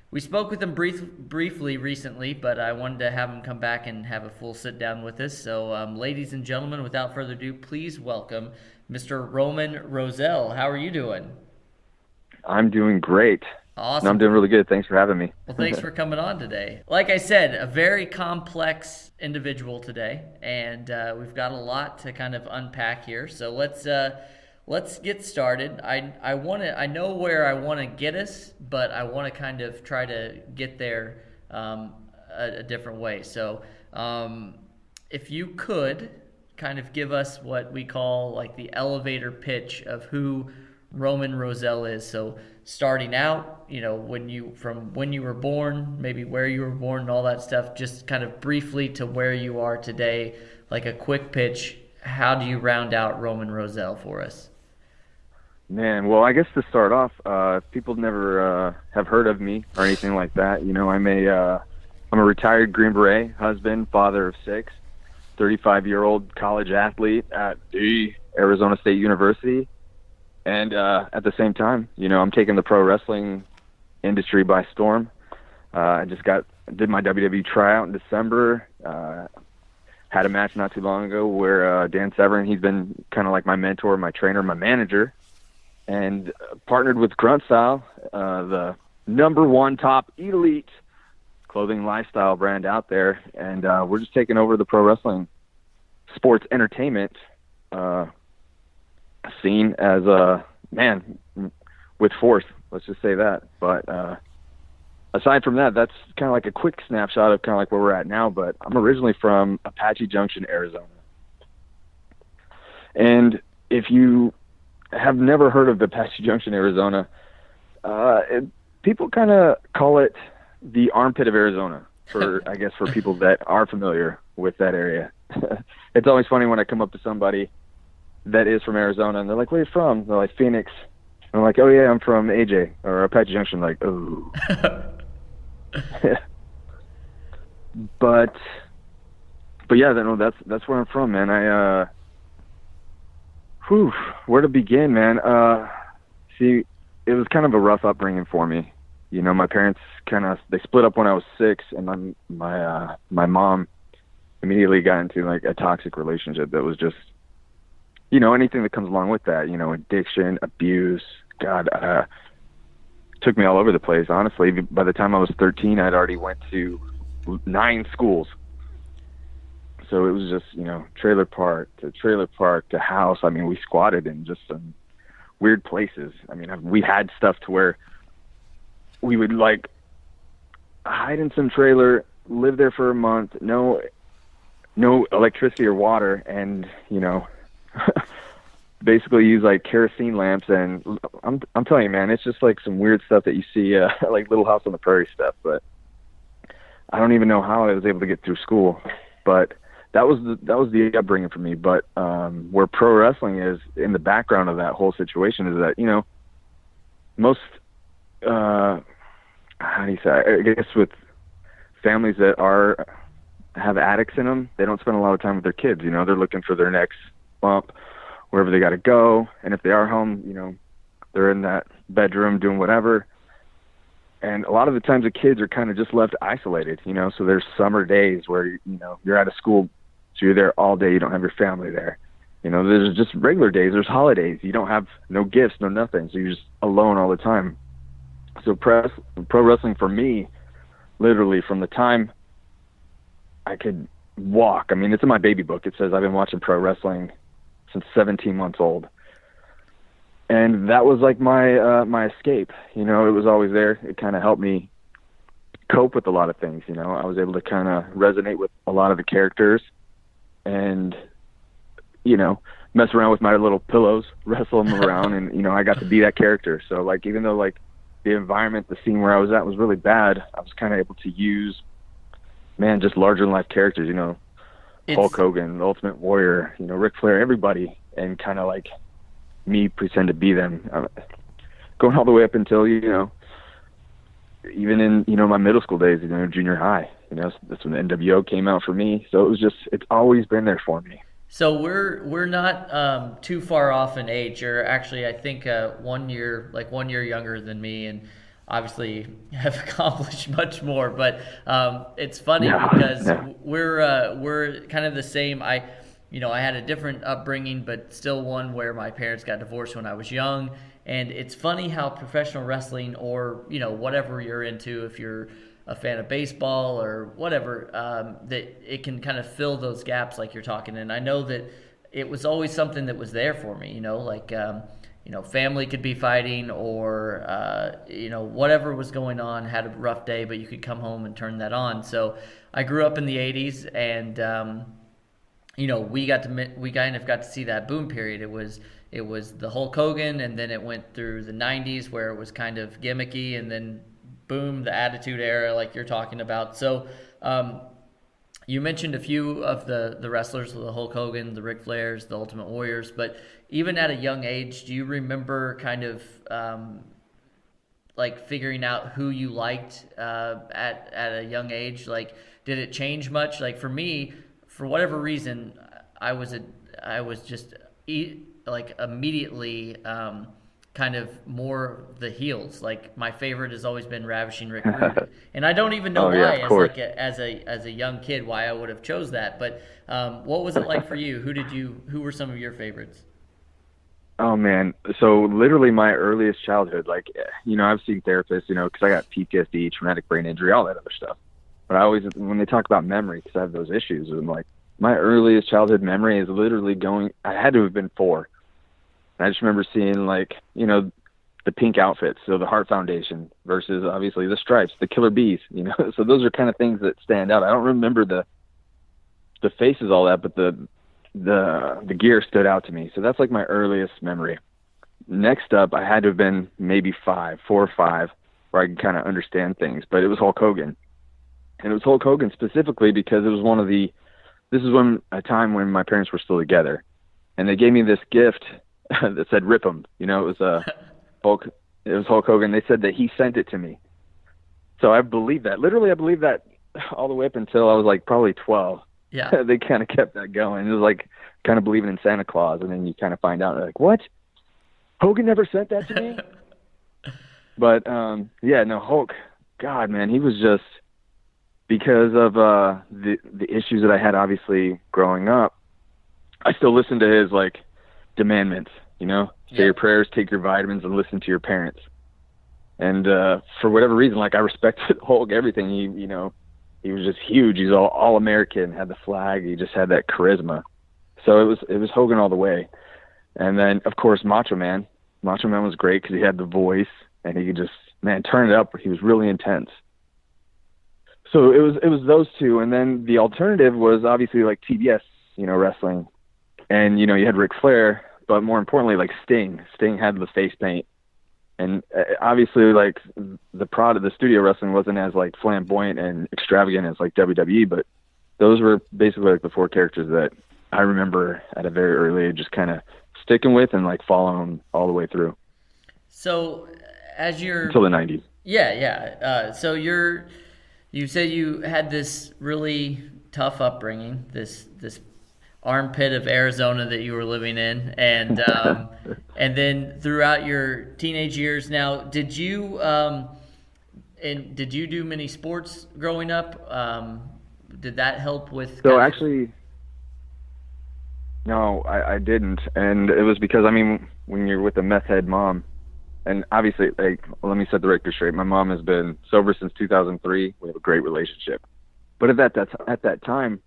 We spoke with him briefly recently, but I wanted to have him come back and have a full sit-down with us. So, ladies and gentlemen, without further ado, please welcome Mr. Roman Rozell. How are you doing? I'm doing great. Awesome. No, I'm doing really good. Thanks for having me. Well, thanks for coming on today. Like I said, a very complex individual today, and we've got a lot to kind of unpack here. So let's get started. I know where I want to get us, but I want to kind of try to get there a different way. So if you could kind of give us what we call like the elevator pitch of who Roman Rozell is. So starting out, you know, when you were born, maybe where you were born and all that stuff, just kind of briefly to where you are today, like a quick pitch. How do you round out Roman Rozell for us? Man, well, I guess to start off, people never have heard of me or anything like that. You know, I'm a retired Green Beret, husband, father of 6, 35-year-old college athlete at the Arizona State University. And at the same time, you know, I'm taking the pro wrestling industry by storm. I just did my WWE tryout in December. Had a match not too long ago where Dan Severn, he's been kind of like my mentor, my trainer, my manager. and partnered with Grunt Style, the #1 top elite clothing lifestyle brand out there. And we're just taking over the pro wrestling sports entertainment scene as a man with force. Let's just say that. But aside from that, that's kind of like a quick snapshot of kind of like where we're at now. But I'm originally from Apache Junction, Arizona. And if you have never heard of Apache Junction, Arizona, people kind of call it the armpit of Arizona, I guess for people that are familiar with that area. It's always funny when I come up to somebody that is from Arizona, and they're like, "Where are you from?" They're like, "Phoenix." And I'm like, "Oh yeah, I'm from AJ or Apache Junction." Like, oh. but yeah, no, that's where I'm from, man. Where to begin, man? See, it was kind of a rough upbringing for me. You know, my parents they split up when I was 6, and my mom immediately got into like a toxic relationship that was just, you know, anything that comes along with that, you know, addiction, abuse. God, took me all over the place. Honestly, by the time I was 13, I'd already went to 9 schools. So it was just, you know, trailer park to house. I mean, we squatted in just some weird places. I mean, we had stuff to where we would like hide in some trailer, live there for a month, no electricity or water, and, you know, basically use like kerosene lamps. And I'm telling you, man, it's just like some weird stuff that you see, like Little House on the Prairie stuff. But I don't even know how I was able to get through school. But that was the upbringing for me. But where pro wrestling is in the background of that whole situation is that, you know, most how do you say? I guess with families that have addicts in them, they don't spend a lot of time with their kids. You know, they're looking for their next bump, wherever they got to go. And if they are home, you know, they're in that bedroom doing whatever. And a lot of the times the kids are kind of just left isolated, you know. So there's summer days where, you know, you're out of school, so you're there all day. You don't have your family there. You know, there's just regular days. There's holidays. You don't have no gifts, no nothing. So you're just alone all the time. So pro wrestling for me, literally from the time I could walk. I mean, it's in my baby book. It says I've been watching pro wrestling since 17 months old. And that was like my escape. You know, it was always there. It kind of helped me cope with a lot of things. You know, I was able to kind of resonate with a lot of the characters and, you know, mess around with my little pillows, wrestle them around. And, you know, I got to be that character. So like, even though like the environment, the scene where I was at was really bad, I was kind of able to use, man, just larger than life characters, you know, Hulk Hogan, the Ultimate Warrior, you know, Ric Flair, everybody, and kind of like me pretend to be them, going all the way up until, you know, even in, you know, my middle school days, you know, junior high, you know, that's when the NWO came out for me. So it was just, it's always been there for me. So we're not too far off in age. You're actually, I think, 1 year younger than me, and obviously have accomplished much more. But it's funny because we're kind of the same. I had a different upbringing, but still one where my parents got divorced when I was young. And it's funny how professional wrestling, or, you know, whatever you're into, if you're a fan of baseball or whatever, that it can kind of fill those gaps like you're talking. And I know that it was always something that was there for me, you know, like, you know, family could be fighting or, you know, whatever was going on, had a rough day, but you could come home and turn that on. So I grew up in the 80s, and, you know, we kind of got to see that boom period. It was the Hulk Hogan, and then it went through the 90s where it was kind of gimmicky, and then boom, the Attitude Era, like you're talking about. So you mentioned a few of the wrestlers, the Hulk Hogan, the Ric Flairs, the Ultimate Warriors, but even at a young age, do you remember kind of like figuring out who you liked at a young age? Like, did it change much? Like for me, for whatever reason, I was just like immediately kind of more the heels. Like my favorite has always been Ravishing Rick Rude, and I don't even know why, as a young kid, why I would have chose that. But what was it like for you? Who were some of your favorites? Oh man. So literally my earliest childhood, like, I've seen therapists, because I got PTSD, traumatic brain injury, all that other stuff. But I always, when they talk about memory, because I have those issues, I'm like, my earliest childhood memory is literally I had to have been 4. And I just remember seeing, like, the pink outfits, so the Heart Foundation versus obviously the Stripes, the Killer Bees, So those are kind of things that stand out. I don't remember the faces, all that, but the gear stood out to me. So that's like my earliest memory. Next up, I had to have been maybe 4 or 5, where I could kind of understand things. But it was Hulk Hogan. And it was Hulk Hogan specifically because it was this is a time when my parents were still together. And they gave me this gift that said, "Rip 'em." It was Hulk Hogan. They said that he sent it to me. So I believe that. Literally, I believed that all the way up until I was like probably 12. Yeah. They kind of kept that going. It was like kind of believing in Santa Claus. And then you kind of find out, like, what? Hogan never sent that to me? But, Hulk, God, man, he was just, because of the issues that I had, obviously, growing up, I still listen to his, like, demandments, say your prayers, take your vitamins, and listen to your parents. And for whatever reason, like, I respected Hulk, everything. He was just huge. He's all American, had the flag. He just had that charisma. So it was Hogan all the way. And then, of course, Macho Man. Macho Man was great because he had the voice, and he could just, turn it up. He was really intense. So it was those two. And then the alternative was obviously like TBS, wrestling. And, you had Ric Flair, but more importantly, like Sting. Sting had the face paint. And obviously, like, the studio wrestling wasn't as, like, flamboyant and extravagant as, like, WWE, but those were basically, like, the 4 characters that I remember at a very early age just kind of sticking with and, like, following all the way through. So, until the 90s. Yeah. So you said you had this really tough upbringing, this armpit of Arizona that you were living in, and and then throughout your teenage years. Now, did you do many sports growing up? Did that help with? So actually, no, I didn't, and it was because when you're with a meth head mom, and obviously, like, let me set the record straight. My mom has been sober since 2003. We have a great relationship, but at that time,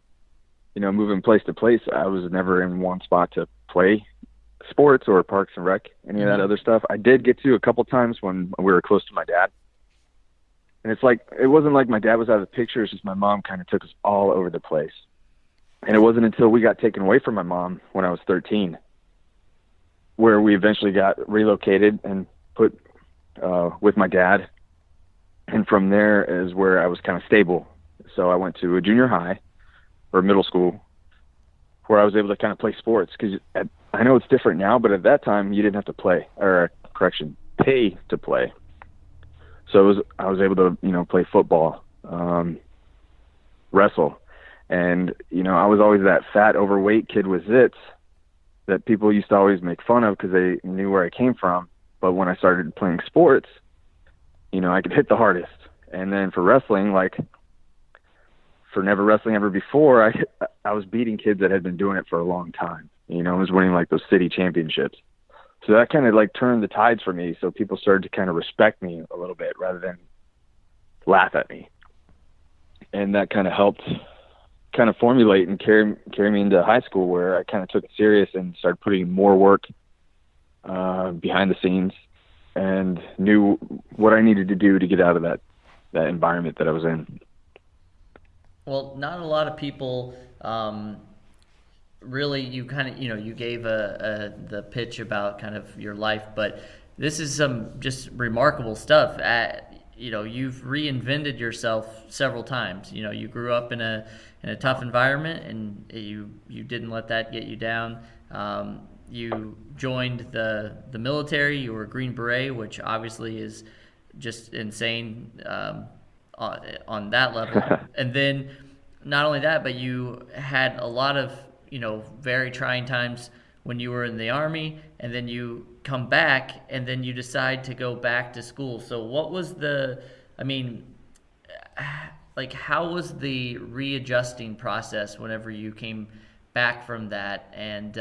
moving place to place, I was never in one spot to play sports or Parks and Rec, any of that other stuff. I did get to a couple times when we were close to my dad. And it's like, it wasn't like my dad was out of the picture. It's just my mom kind of took us all over the place. And it wasn't until we got taken away from my mom when I was 13, where we eventually got relocated and put with my dad. And from there is where I was kind of stable. So I went to a junior high, or middle school, where I was able to kind of play sports. Because I know it's different now, but at that time you didn't have to pay to play. So I was able to, play football, wrestle. And, I was always that fat, overweight kid with zits that people used to always make fun of because they knew where I came from. But when I started playing sports, I could hit the hardest. And then for wrestling, like, for never wrestling ever before, I was beating kids that had been doing it for a long time. I was winning, like, those city championships. So that kind of, like, turned the tides for me. So people started to kind of respect me a little bit rather than laugh at me. And that kind of helped kind of formulate and carry me into high school, where I kind of took it serious and started putting more work behind the scenes and knew what I needed to do to get out of that environment that I was in. Well, not a lot of people really, you kind of, you gave the pitch about kind of your life, but this is some just remarkable stuff. You've reinvented yourself several times. You grew up in a tough environment, and you didn't let that get you down. You joined the military. You were a Green Beret, which obviously is just insane on that level. And then not only that, but you had a lot of very trying times when you were in the Army, and then you come back, and then you decide to go back to school. So what was how was the readjusting process whenever you came back from that, and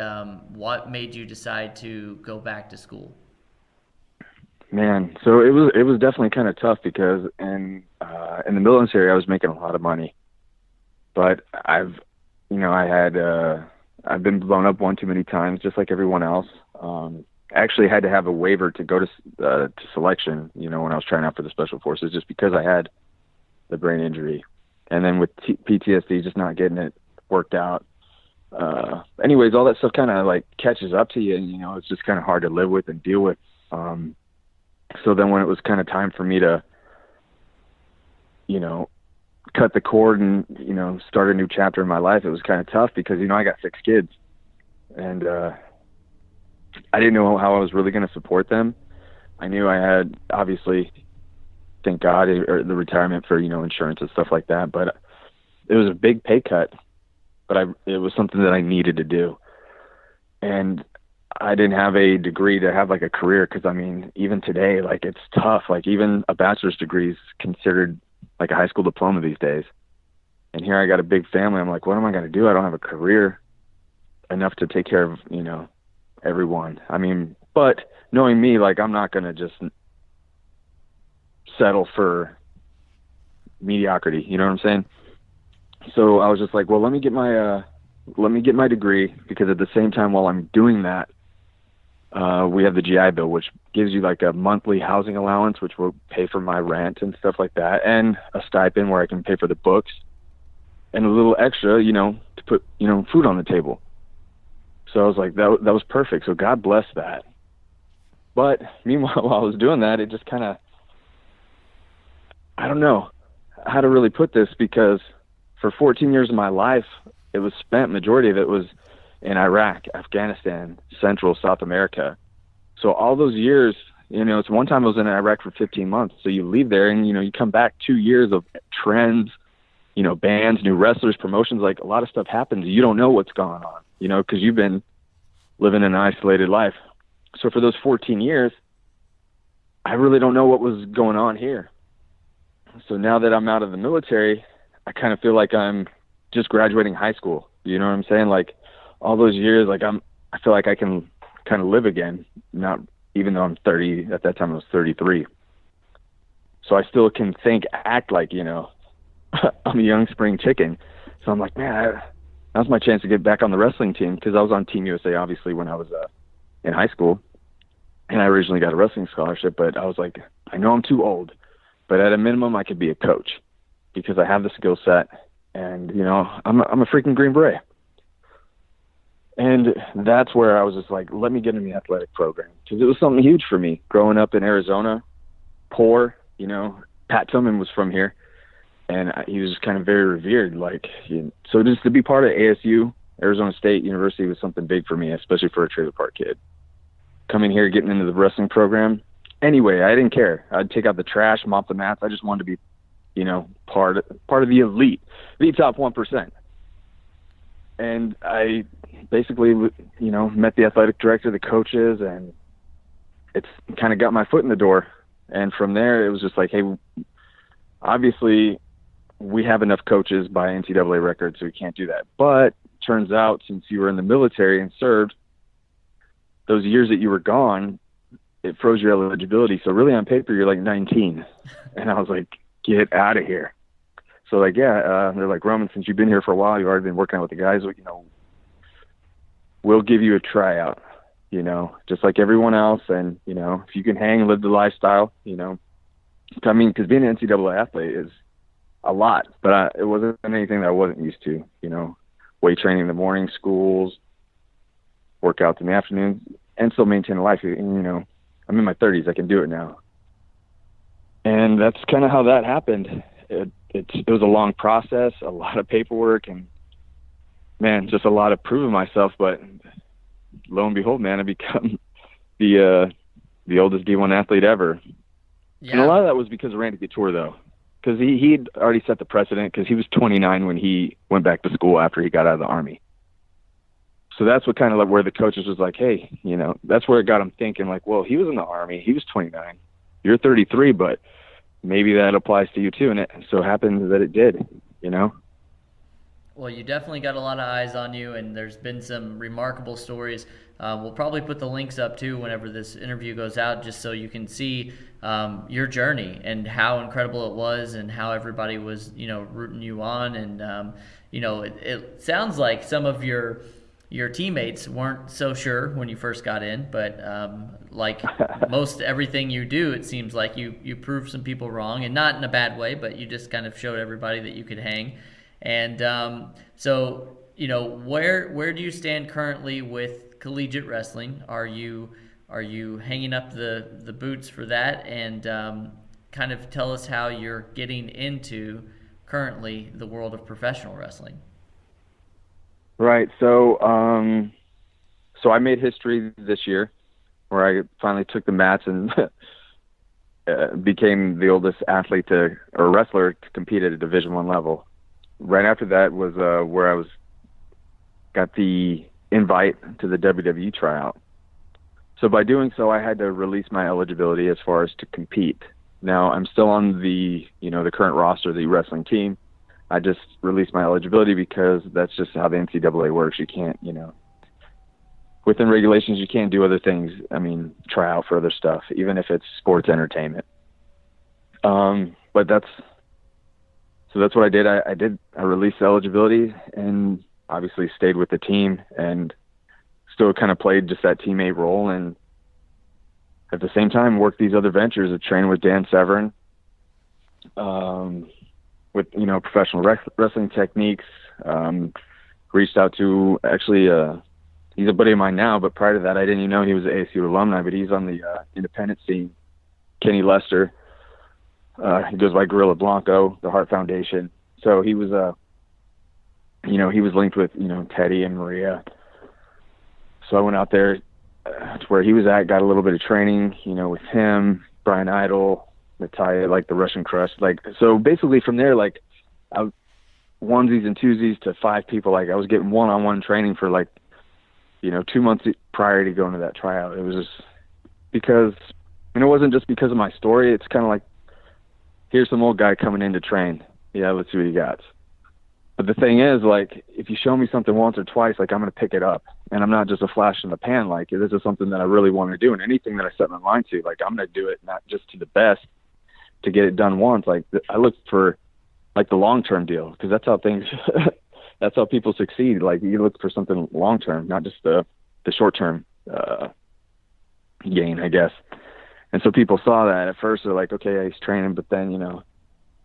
what made you decide to go back to school? Man, so it was definitely kind of tough because in the military I was making a lot of money, but I've been blown up one too many times, just like everyone else. I actually had to have a waiver to go to selection, when I was trying out for the Special Forces, just because I had the brain injury, and then with PTSD, just not getting it worked out. Anyways, all that stuff kind of like catches up to you, and it's just kind of hard to live with and deal with. So then when it was kind of time for me to, cut the cord and, start a new chapter in my life, it was kind of tough because, I got 6 kids, and I didn't know how I was really going to support them. I knew I had, obviously, thank God, or the retirement for, insurance and stuff like that, but it was a big pay cut, but it was something that I needed to do. And I didn't have a degree to have like a career, because even today, like, it's tough. Like, even a bachelor's degree is considered like a high school diploma these days. And here I got a big family. I'm like, what am I going to do? I don't have a career enough to take care of, everyone. But knowing me, like, I'm not going to just settle for mediocrity. You know what I'm saying? So I was just like, well, let me get my degree, because at the same time, while I'm doing that, we have the GI Bill, which gives you like a monthly housing allowance, which will pay for my rent and stuff like that, and a stipend where I can pay for the books, and a little extra, to put, food on the table. So I was like, that was perfect. So God bless that. But meanwhile, while I was doing that, it just kind of, I don't know how to really put this, because for 14 years of my life, it was spent, majority of it was in Iraq, Afghanistan, Central, South America. So all those years, it's one time I was in Iraq for 15 months. So you leave there and, you come back 2 years of trends, bands, new wrestlers, promotions, like a lot of stuff happens. You don't know what's going on, because you've been living an isolated life. So for those 14 years, I really don't know what was going on here. So now that I'm out of the military, I kind of feel like I'm just graduating high school. You know what I'm saying? Like, all those years, like, I feel like I can kind of live again, not even though I'm 30. At that time I was 33. So I still can think, act like, I'm a young spring chicken. So I'm like, man, now's my chance to get back on the wrestling team, because I was on Team USA, obviously, when I was in high school. And I originally got a wrestling scholarship, but I was like, I know I'm too old, but at a minimum I could be a coach, because I have the skill set, and, I'm a freaking Green Beret. And that's where I was just like, let me get in the athletic program, because it was something huge for me growing up in Arizona, poor, Pat Tillman was from here, and he was kind of very revered. Like, so just to be part of ASU, Arizona State University, was something big for me, especially for a trailer park kid. Coming here, getting into the wrestling program. Anyway, I didn't care. I'd take out the trash, mop the mats. I just wanted to be, part of the elite, the top 1%. And I basically, met the athletic director, the coaches, and it's kind of got my foot in the door. And from there, it was just like, hey, obviously we have enough coaches by NCAA records, so we can't do that. But turns out, since you were in the military and served, those years that you were gone, it froze your eligibility. So really, on paper, you're like 19. And I was like, get out of here. So like, yeah, they're like, Roman, since you've been here for a while, you've already been working out with the guys, we'll give you a tryout, just like everyone else. And, if you can hang and live the lifestyle, because being an NCAA athlete is a lot, but it wasn't anything that I wasn't used to, weight training in the morning, schools, workouts in the afternoons, and still maintain a life. And, I'm in my 30s. I can do it now. And that's kind of how that happened. It was a long process, a lot of paperwork, and, man, just a lot of proving myself. But lo and behold, man, I become the oldest D1 athlete ever. Yeah. And a lot of that was because of Randy Couture, though, because he'd already set the precedent, because he was 29 when he went back to school after he got out of the Army. So that's what kind of like where the coaches was like, hey, that's where it got him thinking, like, well, he was in the Army. He was 29. You're 33, but maybe that applies to you too. And it so happens that it did, Well, you definitely got a lot of eyes on you, and there's been some remarkable stories. We'll probably put the links up too whenever this interview goes out, just so you can see your journey and how incredible it was, and how everybody was, rooting you on. And it sounds like some of your teammates weren't so sure when you first got in, but like most everything you do, it seems like you proved some people wrong, and not in a bad way, but you just kind of showed everybody that you could hang. And so, where do you stand currently with collegiate wrestling? Are you hanging up the boots for that? And kind of tell us how you're getting into currently the world of professional wrestling. Right. So I made history this year, where I finally took the mats and became the oldest wrestler to compete at a Division I level. Right after that was where I got the invite to the WWE tryout. So by doing so, I had to release my eligibility as far as to compete. Now I'm still on the current roster of the wrestling team. I just released my eligibility because that's just how the NCAA works. You can't, within regulations, you can't do other things. I mean, try out for other stuff, even if it's sports entertainment. But that's what I did. I released eligibility and obviously stayed with the team and still kind of played just that teammate role. And at the same time, worked these other ventures of training with Dan Severn, with, professional wrestling techniques. Reached out to, actually, he's a buddy of mine now, but prior to that, I didn't even know he was an ASU alumni, but he's on the independent scene, Kenny Lester. He goes by Gorilla Blanco, the Heart Foundation. So he was, he was linked with, Teddy and Maria. So I went out there to where he was at, got a little bit of training, with him, Brian Idol, Natalia, like the Russian Crush. So basically from there, I onesies and twosies to 5 people. I was getting one-on-one training for 2 months prior to going to that tryout. It was just because, it wasn't just because of my story. It's kind of like, here's some old guy coming in to train. Yeah, let's see what he got. But the thing is, if you show me something once or twice, I'm going to pick it up. And I'm not just a flash in the pan. This is something that I really want to do. And anything that I set my mind to, I'm going to do it, not just to the best to get it done once. I look for, the long-term deal, because that's how things, that's how people succeed. You look for something long-term, not just the short-term gain, I guess. And so people saw that at first. They're like, okay, he's training, but then,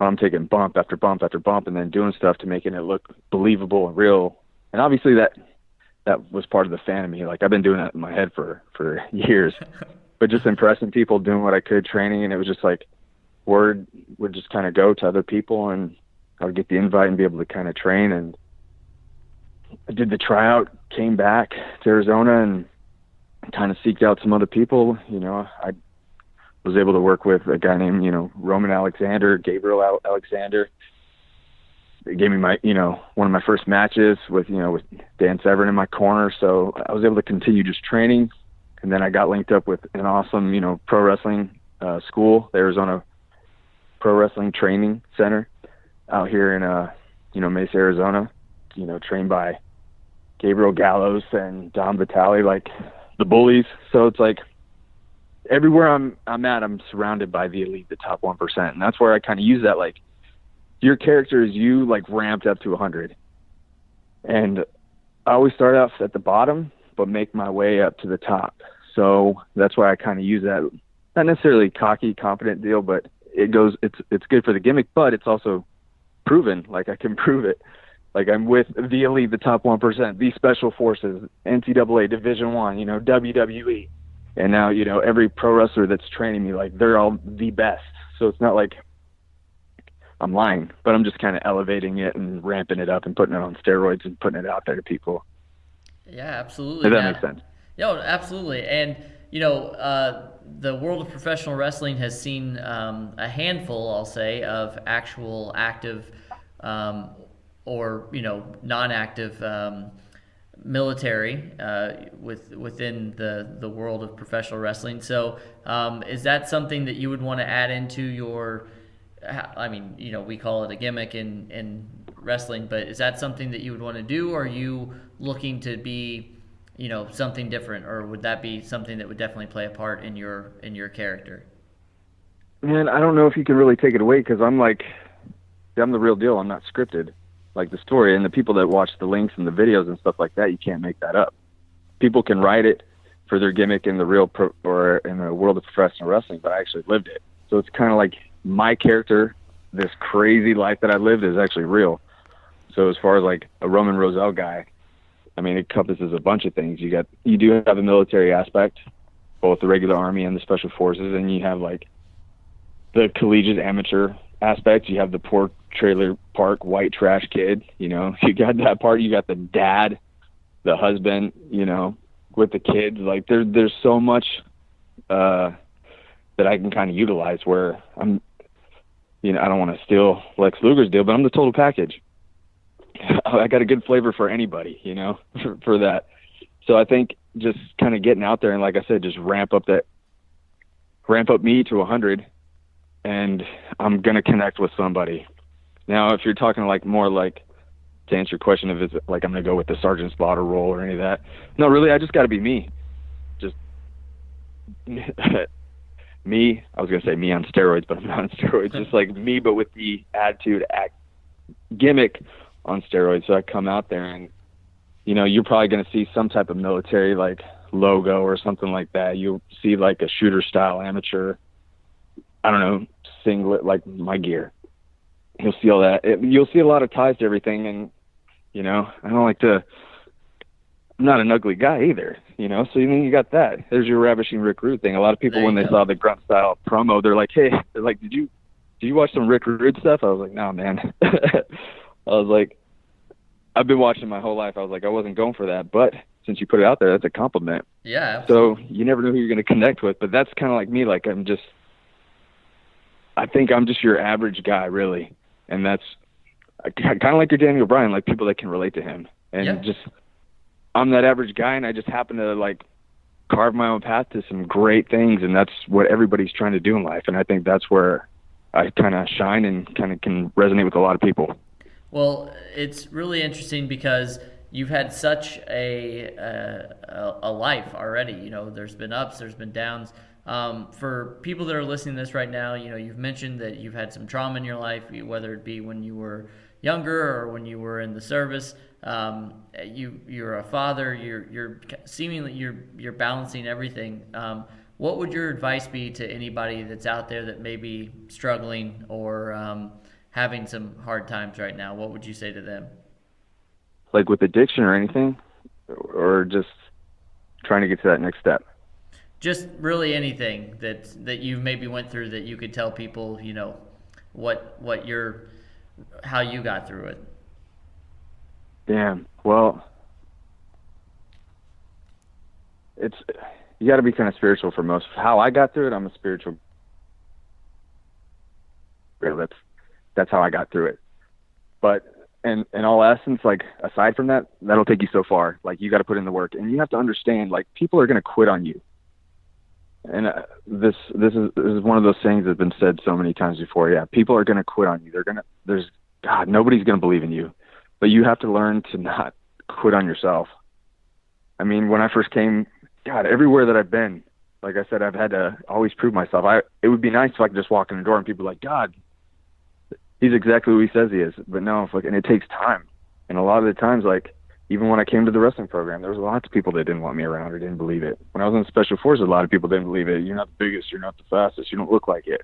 I'm taking bump after bump after bump and then doing stuff to making it look believable and real. And obviously that was part of the fan of me. I've been doing that in my head for years, but just impressing people, doing what I could, training. And it was just word would just kind of go to other people, and I would get the invite and be able to kind of train. And I did the tryout, came back to Arizona, and kind of seeked out some other people. I was able to work with a guy named, Roman Alexander, Gabriel Alexander. They gave me my, one of my first matches with Dan Severn in my corner. So I was able to continue just training. And then I got linked up with an awesome, pro wrestling school, the Arizona Pro Wrestling Training Center out here in, Mesa, Arizona, trained by Gabriel Gallows and Don Vitale, the bullies. So it's everywhere I'm at, I'm surrounded by the elite, the top 1%. And that's where I kind of use that, your character is you, ramped up to 100. And I always start off at the bottom, but make my way up to the top. So that's why I kind of use that, not necessarily cocky, confident deal, but it's good for the gimmick, but it's also proven, I can prove it. I'm with the elite, the top 1%, the special forces, NCAA Division I, WWE. And now, every pro wrestler that's training me, they're all the best. So it's not I'm lying, but I'm just kind of elevating it and ramping it up and putting it on steroids and putting it out there to people. Yeah, absolutely. Does that make sense? Yeah, absolutely. And, the world of professional wrestling has seen a handful, I'll say, of actual active or, non-active military within the world of professional wrestling. So is that something that you would want to add into your, we call it a gimmick in wrestling, but is that something that you would want to do, or are you looking to be, something different, or would that be something that would definitely play a part in your character? Man, I don't know if you can really take it away, because I'm the real deal. I'm not scripted. Like the story and the people that watch the links and the videos and stuff like that, you can't make that up. People can write it for their gimmick in the or in the world of professional wrestling, but I actually lived it. So it's kind of like my character, this crazy life that I lived, is actually real. So as far as like a Roman Rozell guy, I mean, it encompasses a bunch of things. You do have a military aspect, both the regular army and the special forces, and you have like the collegiate amateur aspect. You have the poor trailer park white trash kid. You got that part. You got the dad, the husband, with the kids. Like there's so much that I can kind of utilize where I'm, I don't want to steal Lex Luger's deal, but I'm the total package. I got a good flavor for anybody, for that. So I think just kind of getting out there and, like I said, just ramp up me to 100, and I'm going to connect with somebody. Now, if you're talking to answer your question, if it's like I'm going to go with the Sergeant Slaughter role or any of that, no, really, I just got to be me. Just me. I was going to say me on steroids, but I'm not on steroids. Just like me, but with the attitude gimmick on steroids. So I come out there and, you're probably going to see some type of military like logo or something like that. You'll see like a shooter style amateur, I don't know, singlet, like my gear. You'll see all that. You'll see a lot of ties to everything. And, I don't like to, I'm not an ugly guy either, so you got that. There's your ravishing Rick Rude thing. A lot of people, when they saw the Grunt style promo, they're like, hey, did you watch some Rick Rude stuff? I was like, no, man. I was like, I've been watching my whole life. I was like, I wasn't going for that, but since you put it out there, that's a compliment. Yeah. Absolutely. So you never know who you're going to connect with, but that's kind of like me. Like I think I'm just your average guy, really. And that's kind of like your Daniel Bryan, like people that can relate to him. And I'm that average guy, and I just happen to like carve my own path to some great things, and that's what everybody's trying to do in life. And I think that's where I kind of shine and kind of can resonate with a lot of people. Well, it's really interesting because you've had such a life already. There's been ups, there's been downs. For people that are listening to this right now, you've mentioned that you've had some trauma in your life, whether it be when you were younger or when you were in the service. You're a father. You're seemingly you're balancing everything. What would your advice be to anybody that's out there that may be struggling or having some hard times right now? What would you say to them? Like with addiction or anything, or just trying to get to that next step? Just really anything that you maybe went through that you could tell people, how you got through it. Damn. Well, you got to be kind of spiritual for most. How I got through it, I'm a spiritual. That's how I got through it. But in all essence, like aside from that, that'll take you so far. Like you got to put in the work, and you have to understand, like people are going to quit on you. And this is one of those things that's been said so many times before. Yeah, people are going to quit on you. Nobody's going to believe in you, but you have to learn to not quit on yourself. I mean, when I first came, everywhere that I've been, like I said, I've had to always prove myself. It would be nice if I could just walk in the door and people are like, God, he's exactly who he says he is. But no, and it takes time. And a lot of the times, like, even when I came to the wrestling program, there was lots of people that didn't want me around or didn't believe it. When I was in Special Forces, a lot of people didn't believe it. You're not the biggest. You're not the fastest. You don't look like it.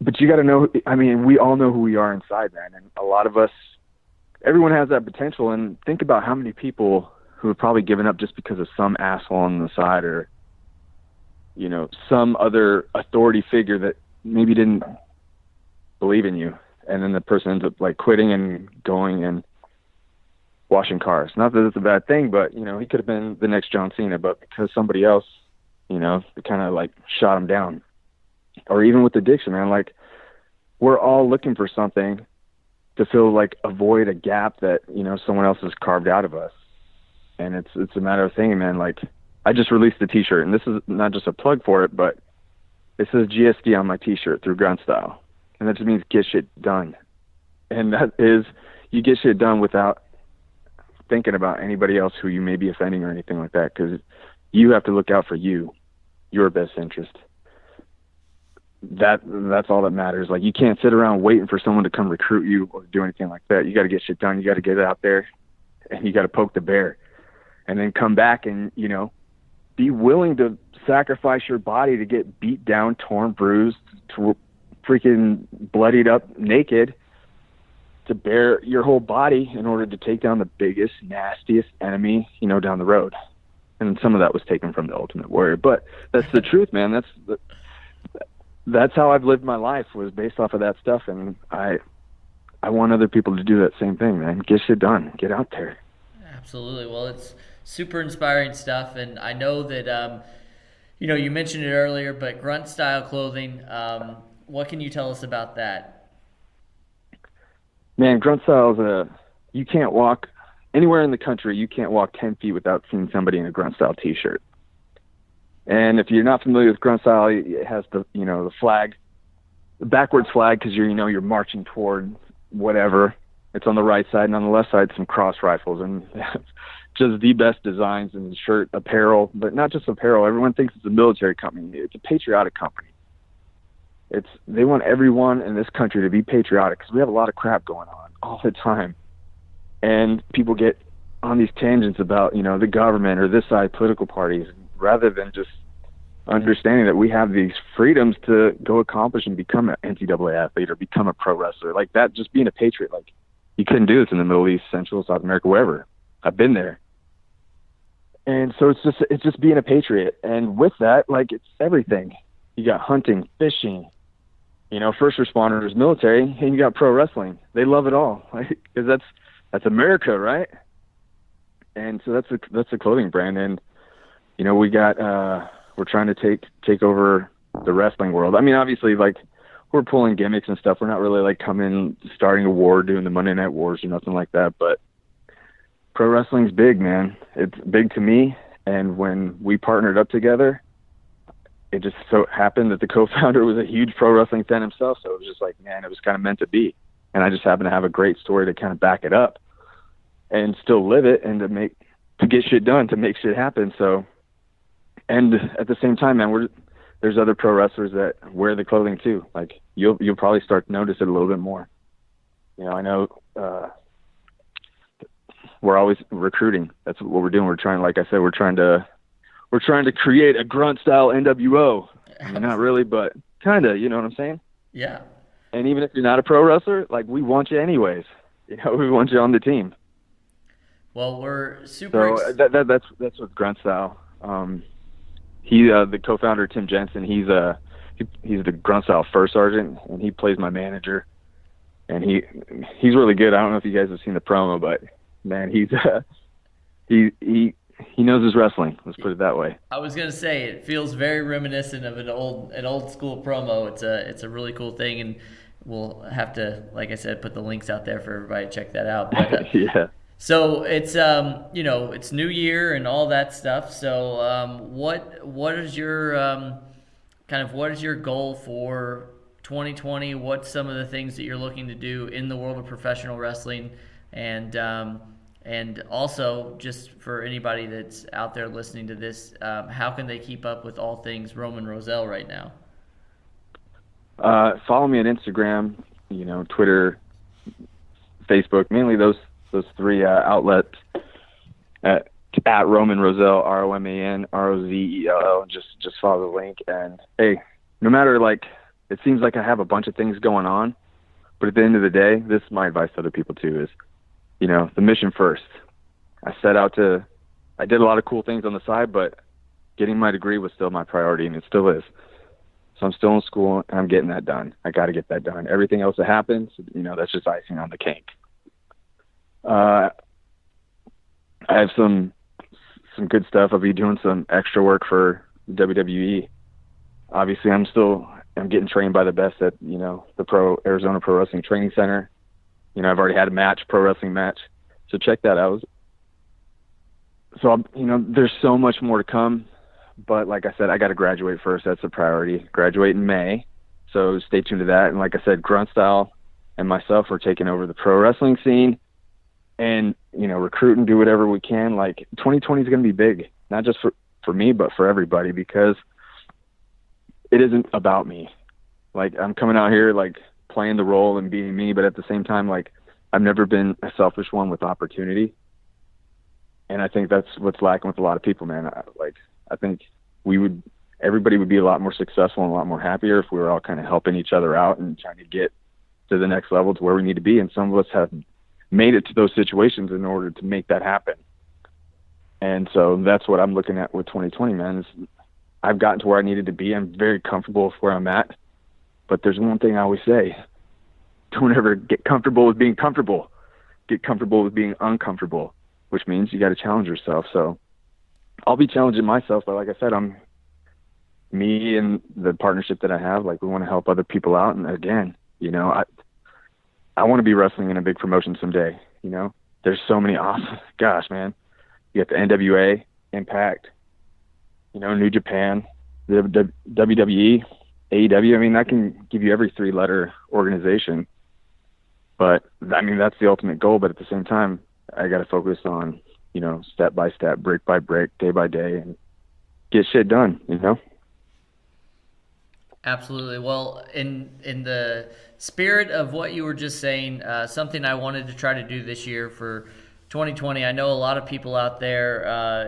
But you got to know, I mean, we all know who we are inside, man. And a lot of us, everyone has that potential. And think about how many people who have probably given up just because of some asshole on the side or, some other authority figure that maybe didn't believe in you. And then the person ends up like quitting and going and washing cars. Not that it's a bad thing, but, he could have been the next John Cena, but because somebody else, they kind of like shot him down. Or even with addiction, man, like we're all looking for something to fill like a void, a gap that, someone else has carved out of us. And it's a matter of thinking, man, like I just released a t-shirt, and this is not just a plug for it, but it says GSD on my t-shirt through Grunt Style. And that just means get shit done. And that is, you get shit done without thinking about anybody else who you may be offending or anything like that, because you have to look out for your best interest. That's all that matters. Like, you can't sit around waiting for someone to come recruit you or do anything like that. You got to get shit done. You got to get out there, and you got to poke the bear, and then come back and, you know, be willing to sacrifice your body to get beat down, torn, bruised, to freaking bloodied up, naked, to bear your whole body in order to take down the biggest, nastiest enemy, you know, down the road. And some of that was taken from the Ultimate Warrior, but that's the truth, man. That's how I've lived my life, was based off of that stuff. And I want other people to do that same thing, man. Get shit done. Get out there. Absolutely. Well, it's super inspiring stuff. And I know that, you know, you mentioned it earlier, but Grunt style clothing, what can you tell us about that? Man, Grunt style is you can't walk anywhere in the country. You can't walk 10 feet without seeing somebody in a Grunt style t-shirt. And if you're not familiar with Grunt style, it has the flag, the backwards flag, because you're marching toward whatever. It's on the right side, and on the left side, some cross rifles, and just the best designs in shirt, apparel, but not just apparel. Everyone thinks it's a military company. It's a patriotic company. They want everyone in this country to be patriotic, because we have a lot of crap going on all the time, and people get on these tangents about, you know, the government or this side political parties, rather than just understanding that we have these freedoms to go accomplish and become an NCAA athlete or become a pro wrestler. Like that, just being a patriot, like, you couldn't do this in the Middle East, Central, South America, wherever. I've been there. And so it's just being a patriot. And with that, like, it's everything. You got hunting, fishing, you know, first responders, military, and you got pro wrestling. They love it all, because that's America, right? And so that's a clothing brand. And, you know, we're trying to take over the wrestling world. I mean, obviously, like, we're pulling gimmicks and stuff. We're not really like starting a war, doing the Monday Night Wars or nothing like that. But pro wrestling's big, man. It's big to me. And when we partnered up together, it just so happened that the co-founder was a huge pro wrestling fan himself. So it was just like, man, it was kind of meant to be. And I just happen to have a great story to kind of back it up and still live it, and to get shit done, to make shit happen. So, and at the same time, man, there's other pro wrestlers that wear the clothing too. Like, you'll probably start to notice it a little bit more. You know, I know we're always recruiting. That's what we're doing. We're trying, like I said, we're trying to create a Grunt style NWO. I mean, not really, but kind of. You know what I'm saying? Yeah. And even if you're not a pro wrestler, like, we want you anyways. You know, we want you on the team. Well, we're super. So that's with Grunt style. The co-founder, Tim Jensen, he's the Grunt style first sergeant, and he plays my manager, and he's really good. I don't know if you guys have seen the promo, but man, he knows his wrestling. Let's put it that way. I was gonna say, it feels very reminiscent of an old school promo. It's a really cool thing, and we'll have to, like I said, put the links out there for everybody to check that out. But, yeah. So it's you know, it's New Year and all that stuff. So what is your what is your goal for 2020? What's some of the things that you're looking to do in the world of professional wrestling, and also, just for anybody that's out there listening to this, how can they keep up with all things Roman Rozell right now? Follow me on Instagram, you know, Twitter, Facebook, mainly those three outlets at Roman Rozell, ROMAN ROZELL. Just follow the link. And hey, no matter, like, it seems like I have a bunch of things going on, but at the end of the day, this is my advice to other people too, is, you know, the mission first. I did a lot of cool things on the side, but getting my degree was still my priority, and it still is. So I'm still in school, and I'm getting that done. I got to get that done. Everything else that happens, you know, that's just icing on the cake. I have some good stuff. I'll be doing some extra work for WWE. Obviously, I'm getting trained by the best at, you know, the Arizona Pro Wrestling Training Center. You know, I've already had a pro wrestling match, so check that out. So, you know, there's so much more to come, but like I said, I got to graduate first. That's a priority. Graduate in May, so stay tuned to that. And like I said, Grunt style and myself are taking over the pro wrestling scene and, recruit and do whatever we can. Like 2020 is going to be big, not just for me, but for everybody, because it isn't about me. Like, I'm coming out here, like, playing the role and being me, but at the same time, like, I've never been a selfish one with opportunity. And I think that's what's lacking with a lot of people, man. I think everybody would be a lot more successful and a lot more happier if we were all kind of helping each other out and trying to get to the next level to where we need to be. And some of us have made it to those situations in order to make that happen. And so that's what I'm looking at with 2020, man. I've gotten to where I needed to be. I'm very comfortable with where I'm at. But there's one thing I always say: don't ever get comfortable with being comfortable. Get comfortable with being uncomfortable, which means you got to challenge yourself. So I'll be challenging myself, but like I said, me and the partnership that I have, like, we want to help other people out. And again, I want to be wrestling in a big promotion someday. There's so many awesome, gosh, man. You got the NWA, Impact, New Japan, the WWE, AEW. I mean, I can give you every 3-letter organization, but I mean, that's the ultimate goal. But at the same time, I got to focus on, step by step, brick by brick, day by day, and get shit done, Absolutely. Well, in the spirit of what you were just saying, something I wanted to try to do this year for 2020, I know a lot of people out there,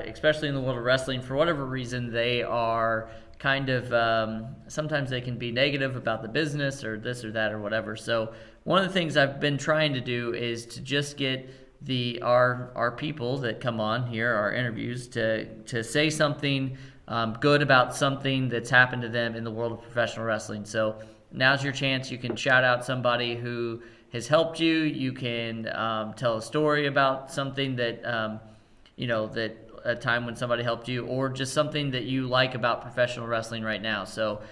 especially in the world of wrestling, for whatever reason, they are kind of, sometimes they can be negative about the business or this or that or whatever. So one of the things I've been trying to do is to just get our people that come on here, our interviews, to say something good about something that's happened to them in the world of professional wrestling. So now's your chance. You can shout out somebody who has helped you. You can tell a story about something that, that a time when somebody helped you, or just something that you like about professional wrestling right now. So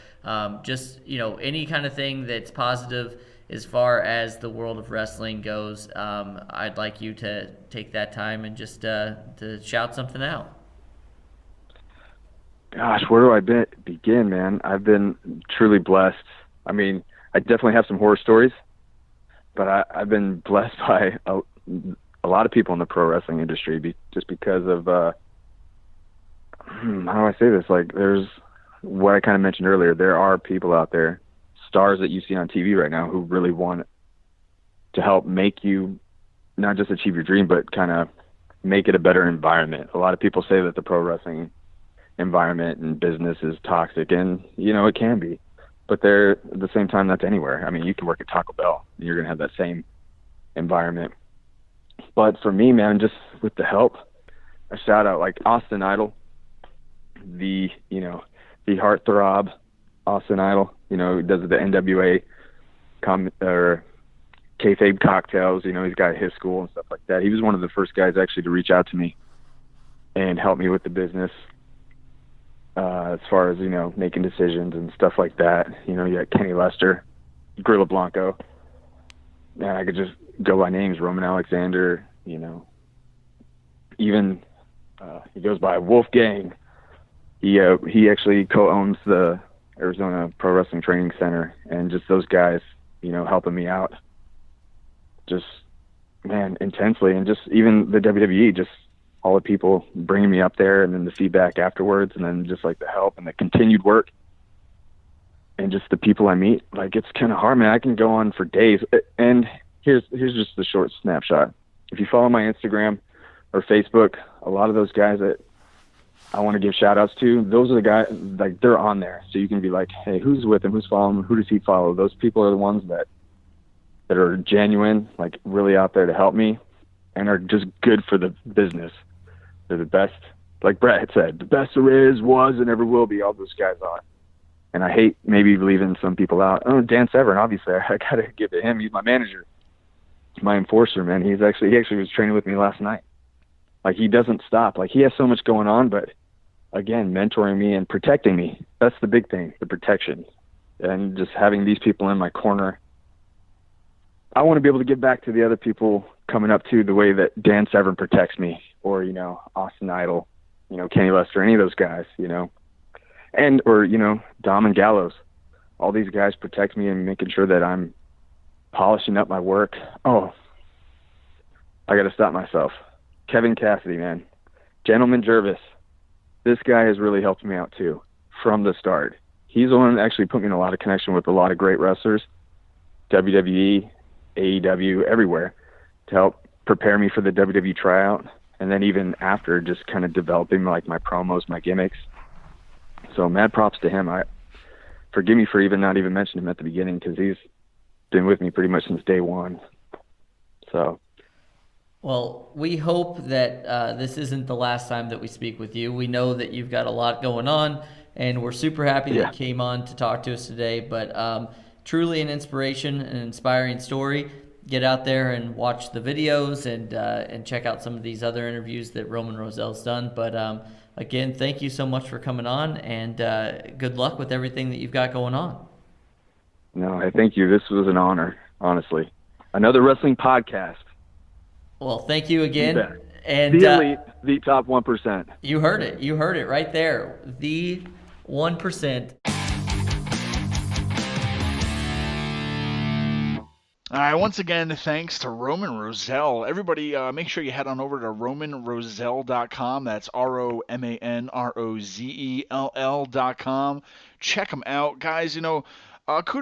just, any kind of thing that's positive as far as the world of wrestling goes. I'd like you to take that time and just to shout something out. Gosh, where do I begin, man? I've been truly blessed. I mean, I definitely have some horror stories, but I've been blessed by a lot of people in the pro wrestling industry just because of, how do I say this? Like, there's what I kind of mentioned earlier. There are people out there, stars that you see on TV right now, who really want to help make you not just achieve your dream, but kind of make it a better environment. A lot of people say that the pro wrestling environment and business is toxic, and it can be, but at the same time, that's anywhere. I mean, you can work at Taco Bell and you're gonna have that same environment. But for me, man, just with the help, a shout out like Austin Idol, the heartthrob Austin Idol, who does the NWA or kayfabe cocktails. He's got his school and stuff like that. He was one of the first guys actually to reach out to me and help me with the business. As far as, making decisions and stuff like that. You got Kenny Lester, Gorilla Blanco, and I could just go by names, Roman Alexander, even he goes by Wolfgang. He actually co-owns the Arizona Pro Wrestling Training Center, and just those guys, helping me out just, man, intensely. And just even the WWE, just all the people bringing me up there, and then the feedback afterwards, and then just like the help and the continued work, and just the people I meet. Like, it's kind of hard, man. I can go on for days. And here's just the short snapshot. If you follow my Instagram or Facebook, a lot of those guys that I want to give shout outs to, those are the guys, like, they're on there. So you can be like, hey, who's with him? Who's following him? Who does he follow? Those people are the ones that are genuine, like, really out there to help me, and are just good for the business. They're the best. Like Brett had said, the best there is, was, and ever will be. All those guys are. And I hate maybe leaving some people out. Oh, Dan Severn, obviously, I got to give it to him. He's my manager, my enforcer, man. He actually was training with me last night. Like, he doesn't stop. Like, he has so much going on, but again, mentoring me and protecting me. That's the big thing, the protection. And just having these people in my corner. I want to be able to give back to the other people coming up to the way that Dan Severn protects me, or, Austin Idol, Kenny Lester, any of those guys, or, Dom and Gallows. All these guys protect me and making sure that I'm polishing up my work. Oh, I got to stop myself. Kevin Cassidy, man. Gentleman Jervis. This guy has really helped me out too from the start. He's the one that actually put me in a lot of connection with a lot of great wrestlers, WWE, AEW, everywhere, to help prepare me for the WWE tryout. And then even after, just kind of developing like my promos, my gimmicks. So mad props to him. Forgive me for even not even mentioning him at the beginning, because he's been with me pretty much since day one. So. Well, we hope that this isn't the last time that we speak with you. We know that you've got a lot going on, and we're super happy that you came on to talk to us today. But truly an inspiration, an inspiring story. Get out there and watch the videos and check out some of these other interviews that Roman Rozell's done. But again, thank you so much for coming on, and good luck with everything that you've got going on. No, I thank you. This was an honor, honestly. Another wrestling podcast. Well, thank you again. You and the elite, the top 1%. You heard it. You heard it right there. The 1%. All right, once again, thanks to Roman Rozell. Everybody, make sure you head on over to RomanRozell.com. That's RomanRozell.com. Check him out. Guys,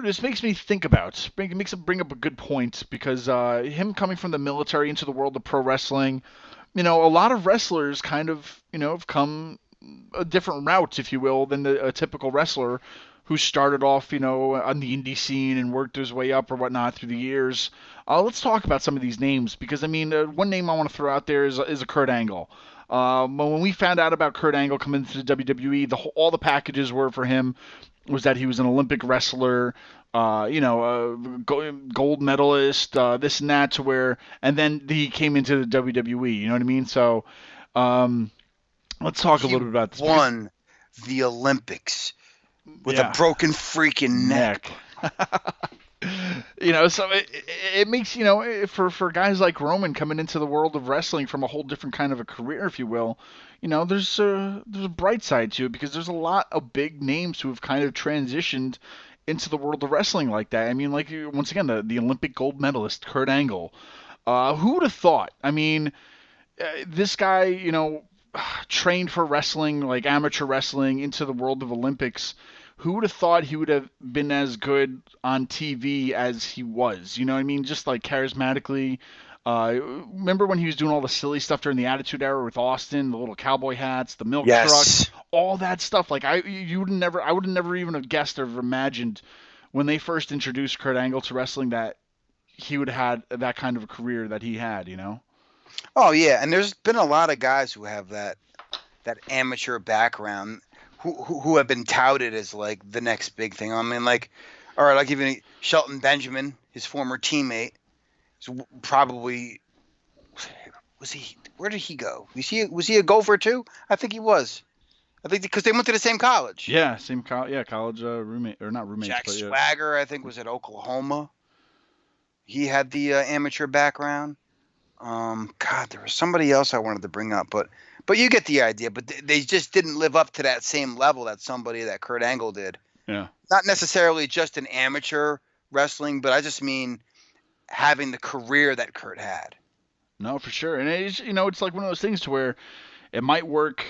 this makes me think about, makes him bring up a good point, because him coming from the military into the world of pro wrestling, a lot of wrestlers kind of, have come a different route, if you will, than a typical wrestler who started off, on the indie scene and worked his way up or whatnot through the years. Let's talk about some of these names, because, one name I want to throw out there is a Kurt Angle. When we found out about Kurt Angle coming into the WWE, all the packages were for him was that he was an Olympic wrestler, gold medalist, this and that, and then he came into the WWE, you know what I mean? So let's talk a little bit about this. He won the Olympics with a broken freaking neck. So it makes, for guys like Roman coming into the world of wrestling from a whole different kind of a career, if you will, there's a bright side to it, because there's a lot of big names who have kind of transitioned into the world of wrestling like that. I mean, like, once again, the Olympic gold medalist, Kurt Angle. Who would have thought? I mean, this guy, trained for wrestling, like amateur wrestling, into the world of Olympics. Who would have thought he would have been as good on TV as he was? You know what I mean? Just like charismatically. Remember when he was doing all the silly stuff during the Attitude Era with Austin, the little cowboy hats, the milk truck, all that stuff. Like I would have never even have guessed or imagined when they first introduced Kurt Angle to wrestling that he would have had that kind of a career that he had. Oh yeah, and there's been a lot of guys who have that amateur background. Who have been touted as like the next big thing. I mean, like, all right, like even Shelton Benjamin, his former teammate, probably where did he go? Was he a Gopher too? I think he was. I think because they went to the same college. Yeah, same college roommate, or not roommates. Jack Swagger, I think, was at Oklahoma. He had the amateur background. God, there was somebody else I wanted to bring up, but you get the idea. But they just didn't live up to that same level that Kurt Angle did. Yeah. Not necessarily just an amateur wrestling, but I just mean having the career that Kurt had. No, for sure. And it's like one of those things to where it might work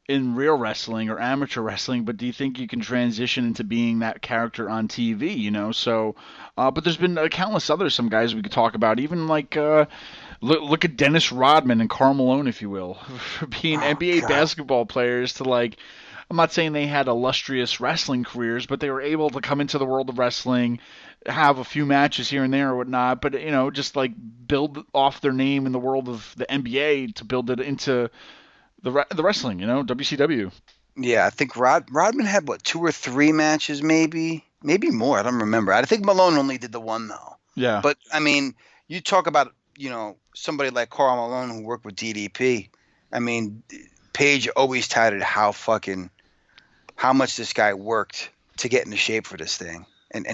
in real wrestling or amateur wrestling, but do you think you can transition into being that character on TV? So, but there's been countless others, some guys we could talk about, even like, look at Dennis Rodman and Karl Malone, if you will, for being NBA basketball players to like, I'm not saying they had illustrious wrestling careers, but they were able to come into the world of wrestling, have a few matches here and there or whatnot, but, just like build off their name in the world of the NBA to build it into the wrestling, WCW. Yeah, I think Rodman had, 2 or 3 matches, maybe more. I don't remember. I think Malone only did the one, though. Yeah. But, I mean, you talk about, somebody like Karl Malone who worked with DDP. I mean, Paige always touted how much this guy worked to get into shape for this thing. And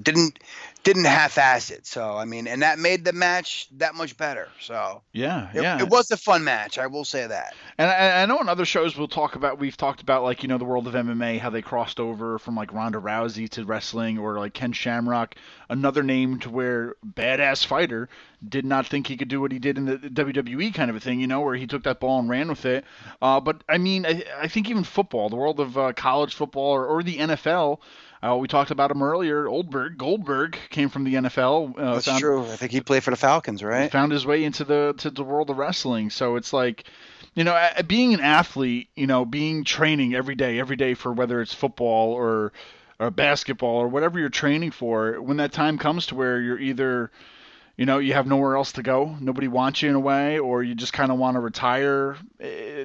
didn't didn't half-ass it. So I mean, and that made the match that much better. So it was a fun match. I will say that. And I know in other shows we've talked about like, the world of MMA, how they crossed over from like Ronda Rousey to wrestling, or like Ken Shamrock, another name to where badass fighter did not think he could do what he did in the WWE kind of a thing, where he took that ball and ran with it. But I mean, I think even football, the world of college football or the NFL. We talked about him earlier. Goldberg came from the NFL. That's true. I think he played for the Falcons, right? Found his way into the world of wrestling. So it's like, being an athlete, being training every day for whether it's football or basketball or whatever you're training for, when that time comes to where you're either, you have nowhere else to go, nobody wants you in a way, or you just kind of want to retire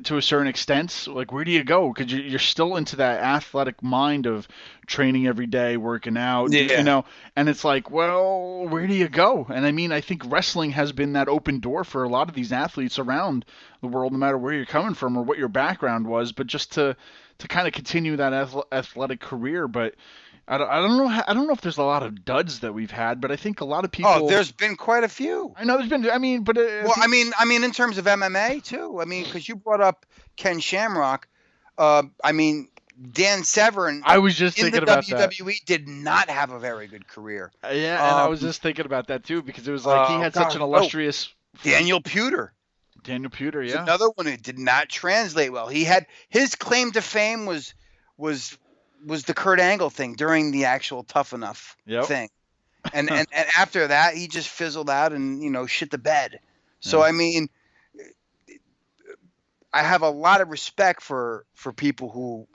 to a certain extent, like where do you go? Because you're still into that athletic mind of training every day, working out, and it's like, well, where do you go? And I mean, I think wrestling has been that open door for a lot of these athletes around the world, no matter where you're coming from or what your background was, but just to kind of continue that athletic career. But I don't know if there's a lot of duds that we've had, but I think a lot of people. Oh, there's been quite a few. I know there's been. I mean, but I mean, in terms of MMA too. I mean, because you brought up Ken Shamrock. I mean, Dan Severn. I was just thinking about that. WWE did not have a very good career. Yeah, and I was just thinking about that too, because it was like he had such an illustrious. Daniel Puder. Daniel Puder, yeah. Another one who did not translate well. He had his claim to fame was the Kurt Angle thing during the actual Tough Enough thing. And after that, he just fizzled out and, shit the bed. So, I mean, I have a lot of respect for people who,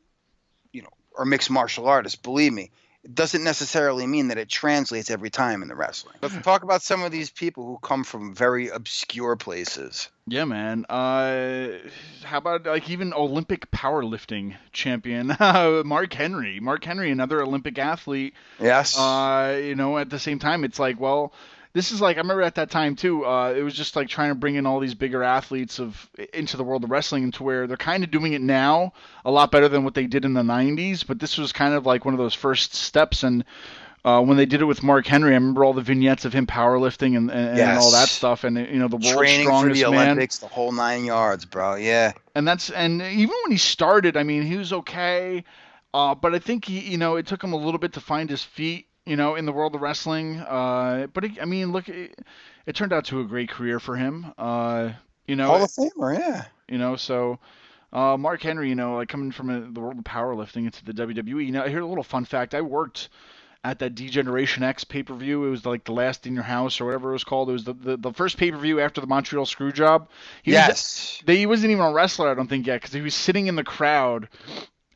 are mixed martial artists. Believe me, it doesn't necessarily mean that it translates every time in the wrestling. Let's talk about some of these people who come from very obscure places. Yeah, man. How about like even Olympic powerlifting champion Mark Henry? Mark Henry, another Olympic athlete. Yes. At the same time, it's like, well, this is like, I remember at that time too. It was just like trying to bring in all these bigger athletes into the world of wrestling, to where they're kind of doing it now a lot better than what they did in the '90s. But this was kind of like one of those first steps, and when they did it with Mark Henry, I remember all the vignettes of him powerlifting and all that stuff, and the world's training strongest for the man. Olympics, the whole 9 yards, bro. Yeah. And even when he started, I mean, he was okay, but I think he, it took him a little bit to find his feet, in the world of wrestling. But it turned out to a great career for him. Hall of Famer, yeah. So. Mark Henry, like coming from the world of powerlifting into the WWE. I hear a little fun fact. I worked at that D-Generation X pay-per-view. It was like the last in your house or whatever it was called. It was the first pay-per-view after the Montreal Screwjob. He wasn't even a wrestler, I don't think, yet, because he was sitting in the crowd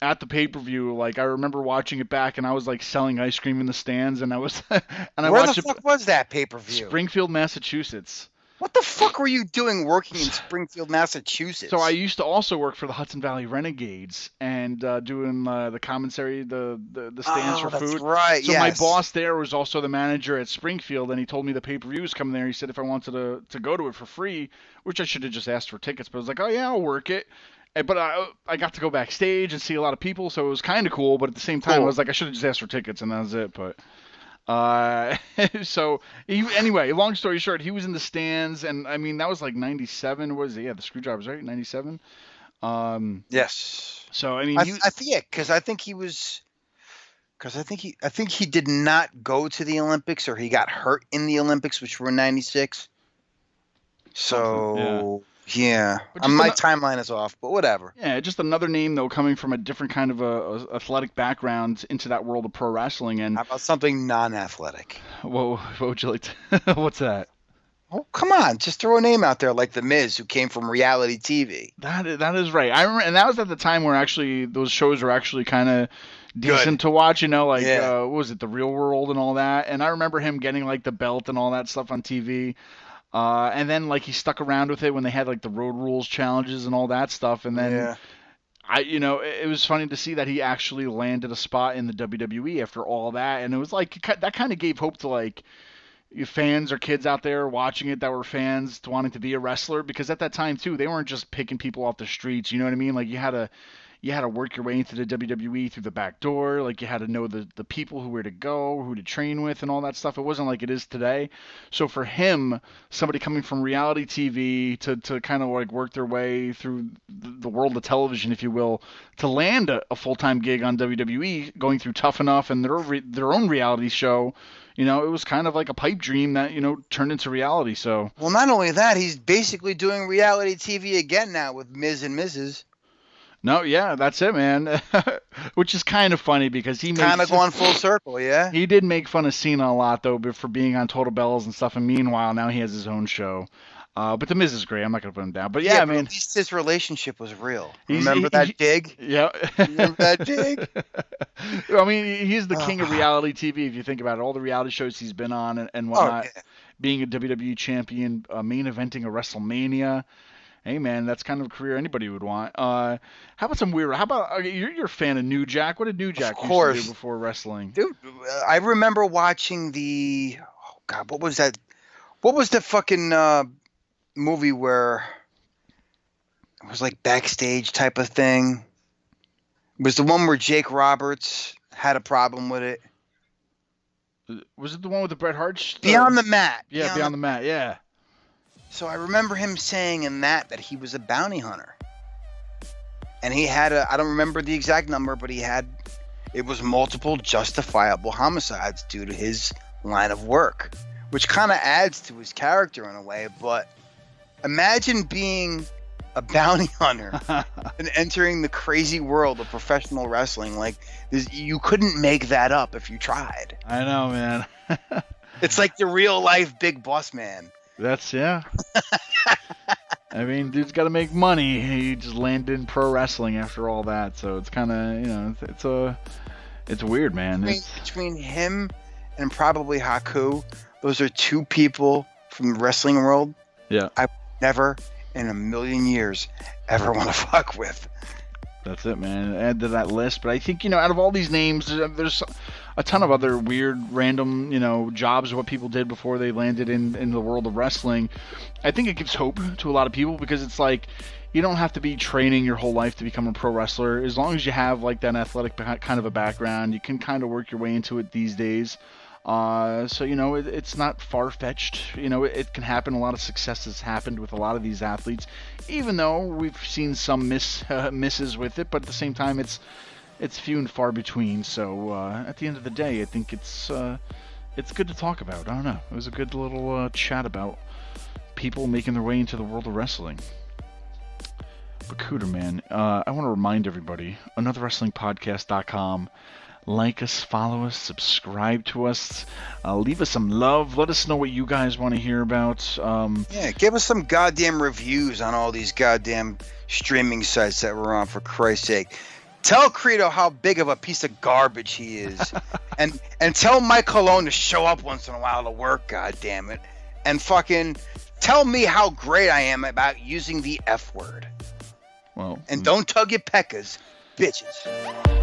at the pay-per-view. Like, I remember watching it back, and I was like selling ice cream in the stands, and I was Where the fuck was that pay-per-view? Springfield, Massachusetts. What the fuck were you doing working in Springfield, Massachusetts? So I used to also work for the Hudson Valley Renegades and doing the commissary, the stands for food. That's right. So my boss there was also the manager at Springfield, and he told me the pay-per-view was coming there. He said if I wanted to go to it for free, which I should have just asked for tickets, but I was like, oh yeah, I'll work it. But I got to go backstage and see a lot of people, so it was kind of cool. But at the same time, I was like, I should have just asked for tickets, and that was it. But. So anyway, long story short, he was in the stands, and I mean that was like '97. What is it? Yeah, the Screwjob was right, '97. Yes. So I mean, I think he did not go to the Olympics, or he got hurt in the Olympics, which were in '96. So. Yeah, my timeline is off, but whatever. Yeah, just another name, though, coming from a different kind of a athletic background into that world of pro wrestling. And how about something non-athletic? What would you like to... What's that? Oh, come on. Just throw a name out there like The Miz, who came from reality TV. That is right. I remember, and that was at the time where actually those shows were actually kind of decent to watch, what was it, The Real World and all that. And I remember him getting like the belt and all that stuff on TV. And then like he stuck around with it when they had like the Road Rules challenges and all that stuff. And then it was funny to see that he actually landed a spot in the WWE after all that. And it was like that kind of gave hope to like fans or kids out there watching it that were fans to wanting to be a wrestler, because at that time too, they weren't just picking people off the streets. You know what I mean? Like you had to you had to work your way into the WWE through the back door. Like, you had to know the people who were to go, who to train with, and all that stuff. It wasn't like it is today. So for him, somebody coming from reality TV to kind of like work their way through the world of television, if you will, to land a full-time gig on WWE, going through Tough Enough and their own reality show, you know, it was kind of like a pipe dream that, you know, turned into reality. So, well, not only that, he's basically doing reality TV again now with Miz and Mrs. No, yeah, that's it, man. Which is kind of funny because he kind of going full circle, yeah. He did make fun of Cena a lot though, but for being on Total Bellas and stuff. And meanwhile, now he has his own show. But the Miz is great. I'm not gonna put him down. But yeah, man. At least his relationship was real. Remember that dig? Yeah. Remember that dig? I mean, he's the king of reality TV. If you think about it, all the reality shows he's been on and whatnot. Oh, yeah. Being a WWE champion, main eventing a WrestleMania. Hey man, that's kind of a career anybody would want. How about some weird? How about you're a fan of New Jack? What did New Jack used to do before wrestling? Dude, I remember watching what was that? What was the fucking movie where it was like backstage type of thing? It was the one where Jake Roberts had a problem with it? Was it the one with the Bret Hart? Beyond the Mat. Yeah, Beyond the Mat. Yeah. So I remember him saying in that he was a bounty hunter. And he had I don't remember the exact number, but it was multiple justifiable homicides due to his line of work, which kind of adds to his character in a way. But imagine being a bounty hunter and entering the crazy world of professional wrestling. Like, you couldn't make that up if you tried. I know, man. It's like the real life Big Boss Man. Yeah. I mean, dude's got to make money. He just landed in pro wrestling after all that, so it's kind of, you know, it's weird, man. Between him and probably Haku, those are two people from the wrestling world. Yeah. I never in a million years ever want to fuck with. That's it, man. Add to that list. But I think, you know, out of all these names, there's a ton of other weird, random, you know, jobs of what people did before they landed in the world of wrestling. I think it gives hope to a lot of people because it's like, you don't have to be training your whole life to become a pro wrestler. As long as you have like that athletic kind of a background, you can kind of work your way into it these days. So, you know, it's not far-fetched. You know, it can happen. A lot of success has happened with a lot of these athletes, even though we've seen some misses with it. But at the same time, it's few and far between. So at the end of the day, I think it's good to talk about. I don't know. It was a good little chat about people making their way into the world of wrestling. But Cooter, man, I want to remind everybody, anotherwrestlingpodcast.com. Like us, follow us, subscribe to us, leave us some love. Let us know what you guys want to hear about. Yeah, give us some goddamn reviews on all these goddamn streaming sites that we're on, for Christ's sake. Tell Credo how big of a piece of garbage he is. and tell Mike Colon to show up once in a while to work, goddammit. And fucking tell me how great I am about using the F word. Well, and don't tug your peckers, bitches.